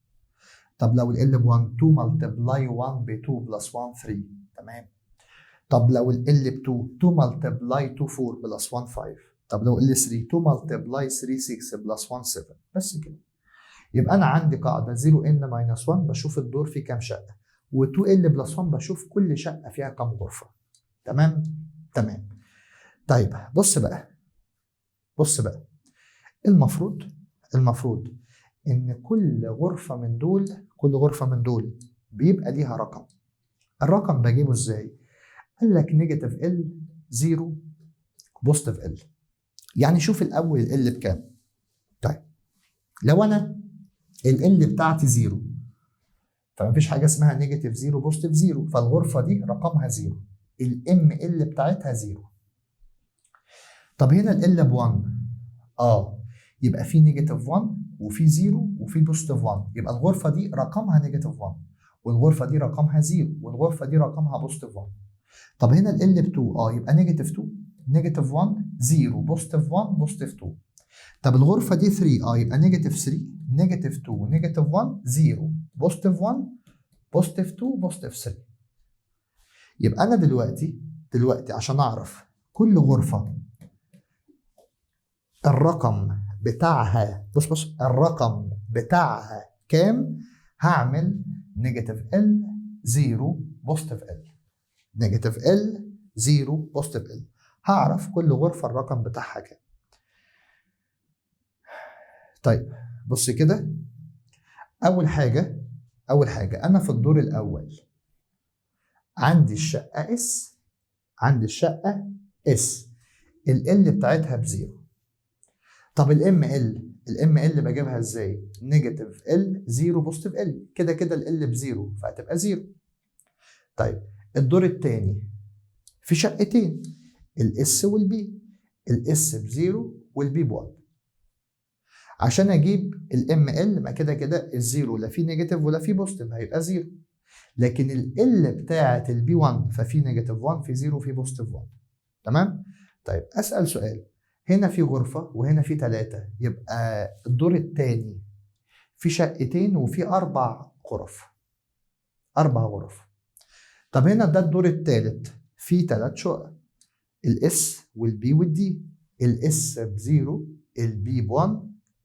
طب لو ال ب1 2 ملتبلاي 1 ب 2 بلس 1 3. تمام. طب لو ال ب2 2 ملتبلاي 2 4 بلس 1 5. طب لو ال 3 2 ملتبلاي 3 6 بلس 1 7. بس كده. يبقى انا عندي قاعده 0n-1 بشوف الدور فيه كام شقه، و2l+1 بشوف كل شقه فيها كام غرفه. تمام؟ تمام. طيب بص بقى، المفروض ان كل غرفه من دول بيبقى ليها رقم. الرقم بجيبه ازاي؟ قال لك نيجاتيف ال 0 بوزيتيف ال. يعني شوف الاول ال بكام. طيب لو انا ال بتاعتي 0، فمفيش حاجه اسمها نيجاتيف 0 بوزيتيف 0، فالغرفه دي رقمها 0، الام ال بتاعتها 0. طب هنا ال ب1، يبقى في نيجاتيف 1 وفي 0 وفي بوزيتيف 1، يبقى الغرفه دي رقمها نيجاتيف 1، والغرفه دي رقمها 0، والغرفه دي رقمها بوزيتيف 1. طب هنا ال ب2، يبقى نيجاتيف 2 نيجاتيف 1 0 بوزيتيف 1 بوزيتيف 2. طب الغرفه دي 3، يبقى نيجاتيف 3 نيجاتيف 2 نيجاتيف 1 0 بوزيتيف 1 بوزيتيف 2 بوزيتيف 3. يبقى انا دلوقتي عشان اعرف كل غرفه الرقم بتاعها، بص الرقم بتاعها كام، هعمل نيجاتيف ال 0 بوزيتيف ال، نيجاتيف ال 0 بوزيتيف ال، هعرف كل غرفه الرقم بتاعها كام. طيب بص كده، اول حاجه اول حاجه انا في الدور الاول عندي الشقه اس، عندي الشقه اس ال بتاعتها بزيرو. طب الام ال بجيبها ازاي؟ نيجاتيف ال زيرو بوزيتيف ال، كده كده ال بزيرو فهتبقى زيرو. طيب الدور الثاني في شقتين الاس والبي، الاس بزيرو والبي ب1. عشان اجيب الام ال ما كده كده الزيرو لا فيه نيجاتيف ولا فيه بوزيتيف هيبقى زيرو، لكن ال بتاعه البي 1 ففي نيجاتيف 1 في زيرو في بوزيتيف 1. تمام؟ طيب اسال سؤال، هنا في غرفه وهنا في 3، يبقى الدور الثاني في شقتين وفي 4 غرف. 4 غرف. طب هنا ده الدور الثالث في 3 شقق، الاس والبي والدي، الاس بزيرو، البي ب1،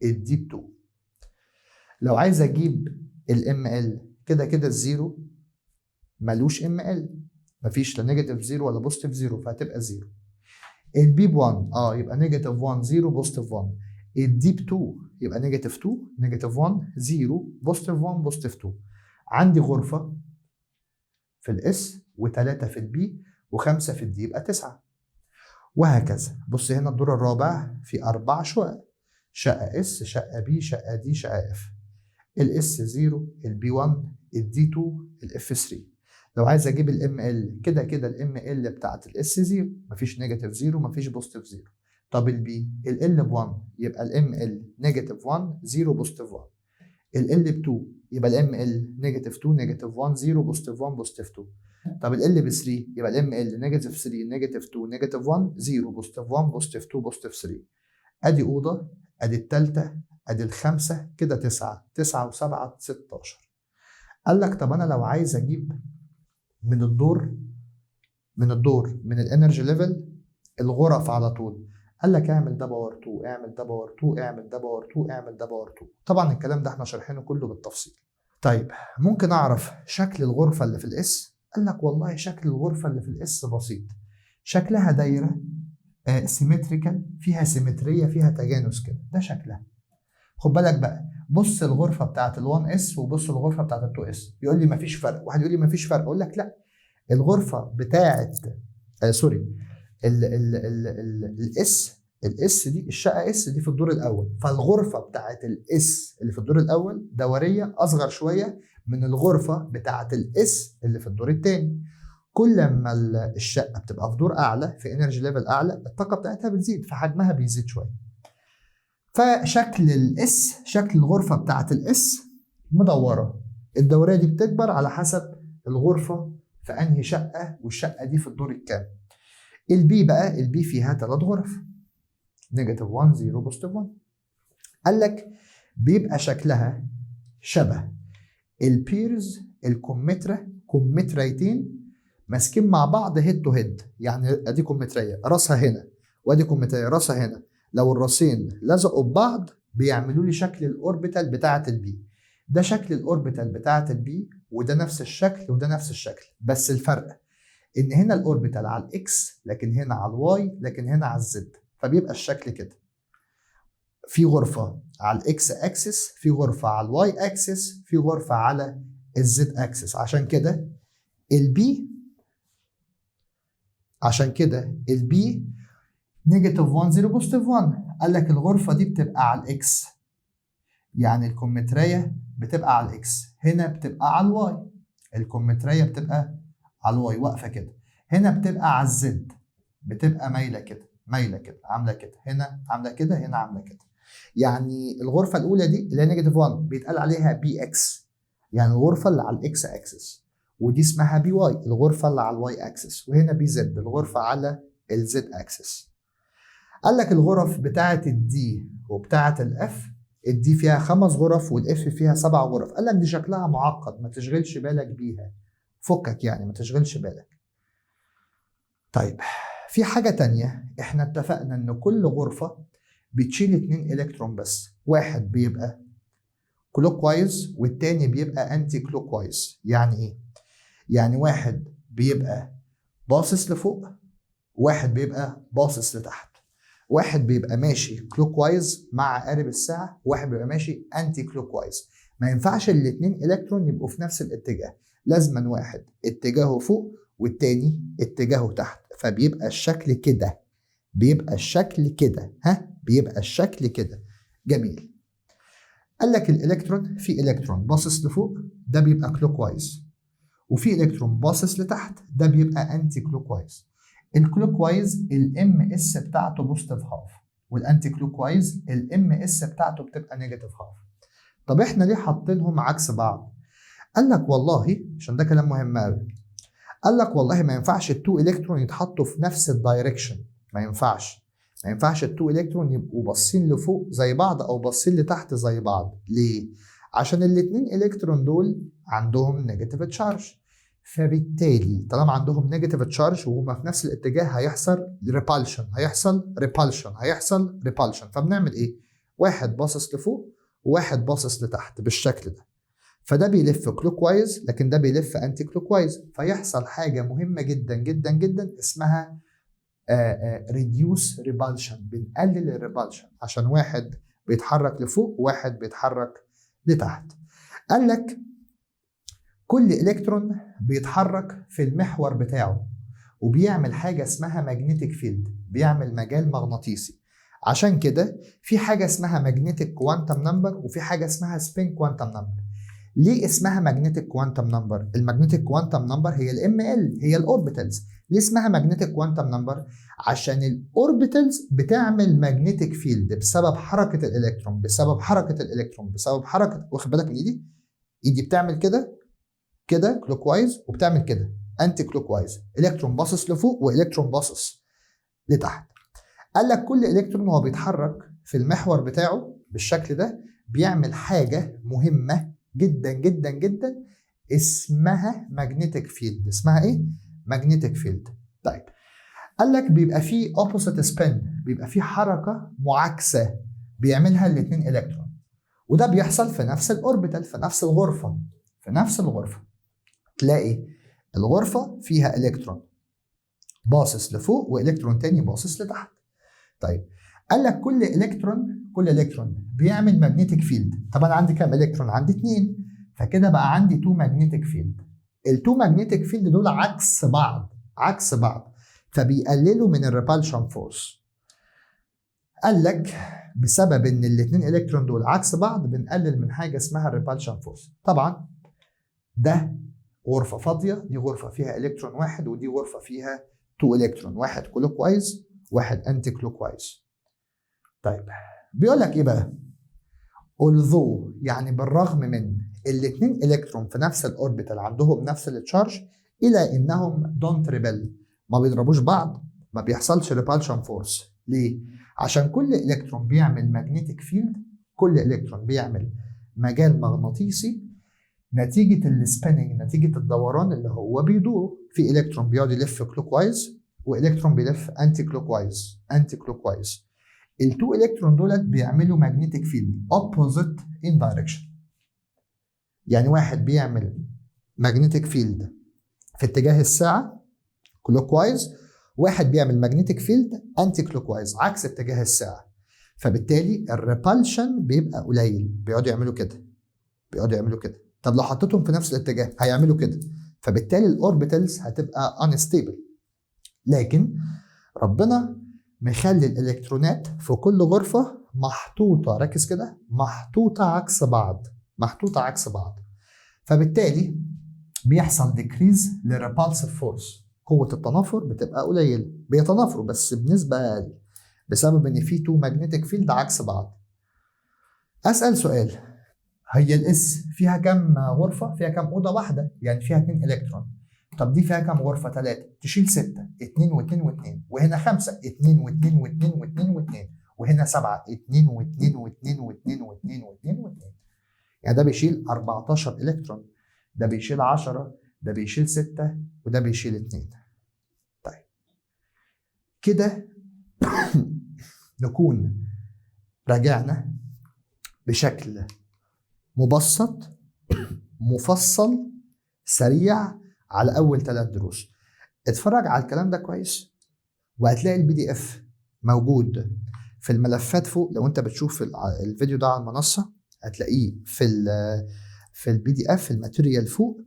الدي ب2. لو عايز اجيب الام ال كده كده الزيرو ملوش ام ال، مفيش لا نيجاتيف زيرو ولا بوزيتيف زيرو فهتبقى زيرو. البي ب1 يبقى نيجاتيف 1 0 بوزيتيف 1. الدي ب2 يبقى نيجاتيف 2 نيجاتيف 1 0 بوزيتيف 1 بوزيتيف 2. عندي غرفه في الاس و3 في البي و5 في الدي يبقى 9. وهكذا. بص هنا الدور الرابع في 4 شقق، شقه اس، شقه بي، شقه دي، شقه اف. الاس 0، البي 1، الدي 2، الاف 3. لو عايز اجيب الام ال كده كده الام ال بتاعت الاس 0 مفيش نيجاتيف 0 مفيش بوزيتيف 0. طب البي ال ب 1 يبقى الام ال نيجاتيف 1 0 بوزيتيف 1. ال ب 2 يبقى الام ال نيجاتيف 2 نيجاتيف 1 0 بوزيتيف 1 بوزيتيف 2. طب ال ب 3 يبقى الام ال نيجاتيف 3 نيجاتيف 2 نيجاتيف 1 0 بوزيتيف 1 بوزيتيف 2 بوزيتيف 3. ادي اوضه، ادي الثالثه، ادي الخامسه، كده 9. 9 و7 16. قال لك طب انا لو عايز اجيب من الدور من الانرجي ليفل الغرف على طول، قال لك اعمل ده باور 2، اعمل ده باور 2، اعمل ده باور 2، اعمل ده باور 2. طبعا الكلام ده احنا شارحينه كله بالتفصيل. طيب ممكن اعرف شكل الغرفه اللي في الاس؟ قال لك والله شكل الغرفه اللي في الاس بسيط، شكلها دايره سيمتريكال، فيها سيمتريه، فيها تجانس كده، ده شكلها. خد بالك بقى، بص الغرفه بتاعت ال1 اس وبص الغرفه بتاعت ال2 اس. يقول لي مفيش فرق، واحد يقول لي مفيش فرق، اقول لك لا، الغرفه بتاعت سوري الاس دي، الشقه اس دي في الدور الاول، فالغرفه بتاعت الاس اللي في الدور الاول دوريه اصغر شويه من الغرفه بتاعت الاس اللي في الدور الثاني. كل ما الشقه بتبقى في دور اعلى، في انرجي ليفل اعلى، الطاقه بتاعتها بتزيد فحجمها بيزيد شويه. فشكل الاس، شكل الغرفه بتاعت الاس مدوره، الدوريه دي بتكبر على حسب الغرفه في انهي شقه، والشقه دي في الدور الكام. البي بقى، البي فيها 3 غرف، نيجاتيف 1 0 بوزيتيف 1. قال لك بيبقى شكلها شبه البيرز كمتريتين ماسكين مع بعض هيد تو هيد. يعني ادي كمتريه راسها هنا وادي كمتريه راسها هنا، لو الراسين لزقوا ببعض بيعملوا لي شكل الاوربيتال بتاعه البي. ده شكل الاوربيتال بتاعه البي، وده نفس الشكل وده نفس الشكل، بس الفرق ان هنا الاوربيتال على الاكس لكن هنا على الواي لكن هنا على الزد، فبيبقى الشكل كده. في غرفه على الاكس اكسس، في غرفه على الواي اكسس، في غرفه على الزد اكسس. عشان كده البي نيجاتيف 1 0 بوزيتيف 1. قال لك الغرفه دي بتبقى على الاكس، يعني الكمتريه بتبقى على الاكس، هنا بتبقى على الواي، الكمتريه بتبقى على الواي واقفه كده، هنا بتبقى على الزد، بتبقى مايله كده عامله كده، هنا عامله كده، هنا عامله كده. يعني الغرفه الاولى دي اللي هي نيجاتيف 1 بيتقال عليها بي اكس، يعني الغرفه اللي على الاكس اكسس، ودي اسمها بي واي الغرفه اللي على الواي اكسس، وهنا بي زد الغرفه على الزد اكسس. قال لك الغرف بتاعه الدي وبتاعه الاف، الدي فيها 5 غرف والاف فيها 7 غرف. قال لك دي شكلها معقد ما تشغلش بالك بيها، فكك يعني ما تشغلش بالك. طيب في حاجة تانية، احنا اتفقنا ان كل غرفة بتشيل 2 الكترون بس، واحد بيبقى كلوك وايز والتاني بيبقى انتي كلوك وايز. يعني ايه؟ يعني واحد بيبقى باصص لفوق، واحد بيبقى باصص لتحت، واحد بيبقى ماشي كلوك وايز مع قارب الساعة، واحد بيبقى ماشي انتي كلوك وايز. ما ينفعش الاتنين الكترون يبقوا في نفس الاتجاه، لازما واحد اتجاهه فوق والتاني اتجاهه تحت، فبيبقى الشكل كده، بيبقى الشكل كده، بيبقى الشكل كده. جميل. قال لك الالكترون، في الكترون باصص لفوق ده بيبقى كلوك وايز، وفي الكترون باصص لتحت ده بيبقى انتي كلوك وايز. الكلوك وايز الام اس بتاعته بوزيتيف هاف، والانتي كلوك وايز الام اس بتاعته بتبقى نيجاتيف هاف. طب احنا ليه حاطينهم عكس بعض؟ قال لك والله عشان ده كلام مهم قوي. قال لك والله ما ينفعش التو الكترون يتحطوا في نفس الدايركشن، ما ينفعش التو الكترون يبقوا باصين لفوق زي بعض او باصين لتحت زي بعض. ليه؟ عشان الاثنين الكترون دول عندهم نيجاتيف تشارج، فبالتالي طالما عندهم نيجاتيف تشارج وهما في نفس الاتجاه هيحصل ريبالشن. فبنعمل ايه؟ واحد باصص لفوق وواحد باصص لتحت بالشكل ده، فده بيلف كلوك وايز لكن ده بيلف انتي كلوك وايز، فيحصل حاجه مهمه جدا جدا جدا اسمها ريديوس ريبالشن، بنقلل الريبالشن عشان واحد بيتحرك لفوق وواحد بيتحرك لتحت. قال لك كل الكترون بيتحرك في المحور بتاعه وبيعمل حاجه اسمها ماجنتيك فيلد، بيعمل مجال مغناطيسي. عشان كده في حاجه اسمها ماجنتيك كوانتم نمبر وفي حاجه اسمها سبين كوانتم نمبر. ليه اسمها ماجنتيك كوانتم نمبر؟ الماجنتيك كوانتم نمبر هي الام ال، هي الاوربيتالز. ليه اسمها ماجنتيك كوانتم نمبر؟ عشان الاوربيتالز بتعمل ماجنتيك فيلد بسبب حركه الالكترون، بسبب حركه، واخد بالك من ايدي بتعمل كده كلوك وايز وبتعمل كده انتي كلوك وايز، الكترون باصص لفوق والكترون باصص لتحت. قال لك كل الكترون وهو بيتحرك في المحور بتاعه بالشكل ده بيعمل حاجه مهمه جدا جدا جدا اسمها ماجنتيك فيلد. اسمها ايه؟ ماجنتيك فيلد. طيب قال لك بيبقى فيه اوبوزيت سبين، بيبقى فيه حركه معاكسه بيعملها الاثنين الكترون، وده بيحصل في نفس الاوربيتال، في نفس الغرفه تلاقي الغرفه فيها الكترون باصص لفوق والكترون تاني باصص لتحت. طيب قال لك كل الكترون بيعمل ماجنتيك فيلد. طب انا عندي كام الكترون؟ عندي 2، فكده بقى عندي 2 ماجنتيك فيلد. ال2 ماجنتيك فيلد دول عكس بعض فبيقللوا من الريبالشن فورس. قال لك بسبب ان الاثنين الكترون دول عكس بعض بنقلل من حاجه اسمها الريبالشن فورس. طبعا ده غرفه فاضيه، دي غرفه فيها الكترون واحد ودي غرفه فيها 2 الكترون، واحد كلوك وايز واحد انتي كلوك وايز. طيب بيقول لك ايه بقى؟ although يعني بالرغم من الاثنين الكترون في نفس الاوربيتال عندهم نفس التشارج الى انهم دونت ريبل، ما بيضربوش بعض، ما بيحصلش ريبالشن فورس. ليه؟ عشان كل الكترون بيعمل ماجنتيك فيلد، كل الكترون بيعمل مجال مغناطيسي نتيجه السبيننج، نتيجه الدوران اللي هو بيدور. في الكترون بيقعد يلف كلوك وايز والكترون بيلف انتي كلوك وايز. التو الكترون دولت بيعملوا ماجنتيك فيلد opposite in direction، يعني واحد بيعمل ماجنتيك فيلد في اتجاه الساعه كلوك وايز، واحد بيعمل ماجنتيك فيلد انتي كلوك وايز عكس اتجاه الساعه، فبالتالي الريبالشن بيبقى قليل. بيقعدوا يعملوا كده. طب لو حطيتهم في نفس الاتجاه هيعملوا كده، فبالتالي الاوربيتالز هتبقى unstable. لكن ربنا مخلي الالكترونات في كل غرفه محطوطه، ركز كده، محطوطه عكس بعض، فبالتالي بيحصل ديكريز للريبالسيف فورس، قوه التنافر بتبقى قليله، بيتنافروا بس بنسبه اقل بسبب ان في 2 ماجنتيك فيلد عكس بعض. اسال سؤال، هي الاس فيها كام غرفه؟ فيها كام اوضه؟ واحده، يعني فيها 2 الكترون. طب دي فيها كام غرفة؟ 3، تشيل 6، 2 و2 و2، وهنا 5، 2 و2 و2 و2 و2، وهنا 7، 2 و2 و2 و2 و2 و2 و2. يعني ده بيشيل 14 الكترون، ده بيشيل 10، ده بيشيل 6، وده بيشيل 2. طيب كده نكون راجعنا بشكل مبسط مفصل سريع على اول 3 دروس. اتفرج على الكلام ده كويس وهتلاقي الPDF موجود في الملفات فوق. لو انت بتشوف الفيديو ده على المنصه هتلاقيه في البي دي اف الماتيريال فوق،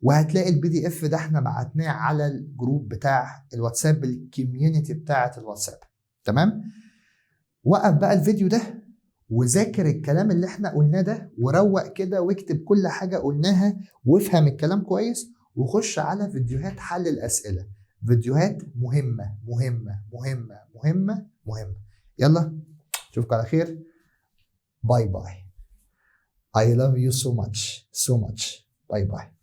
وهتلاقي البي دي اف ده احنا بعتناه على الجروب بتاع الواتساب، الكوميونتي بتاعه الواتساب. تمام؟ وقف بقى الفيديو ده وذاكر الكلام اللي احنا قلناه ده، وروق كده واكتب كل حاجه قلناها وافهم الكلام كويس، وخش على فيديوهات حل الاسئله. فيديوهات مهمه مهمه مهمه مهمه مهمه. يلا اشوفكم على خير. باي باي. I love you so much so much. باي باي.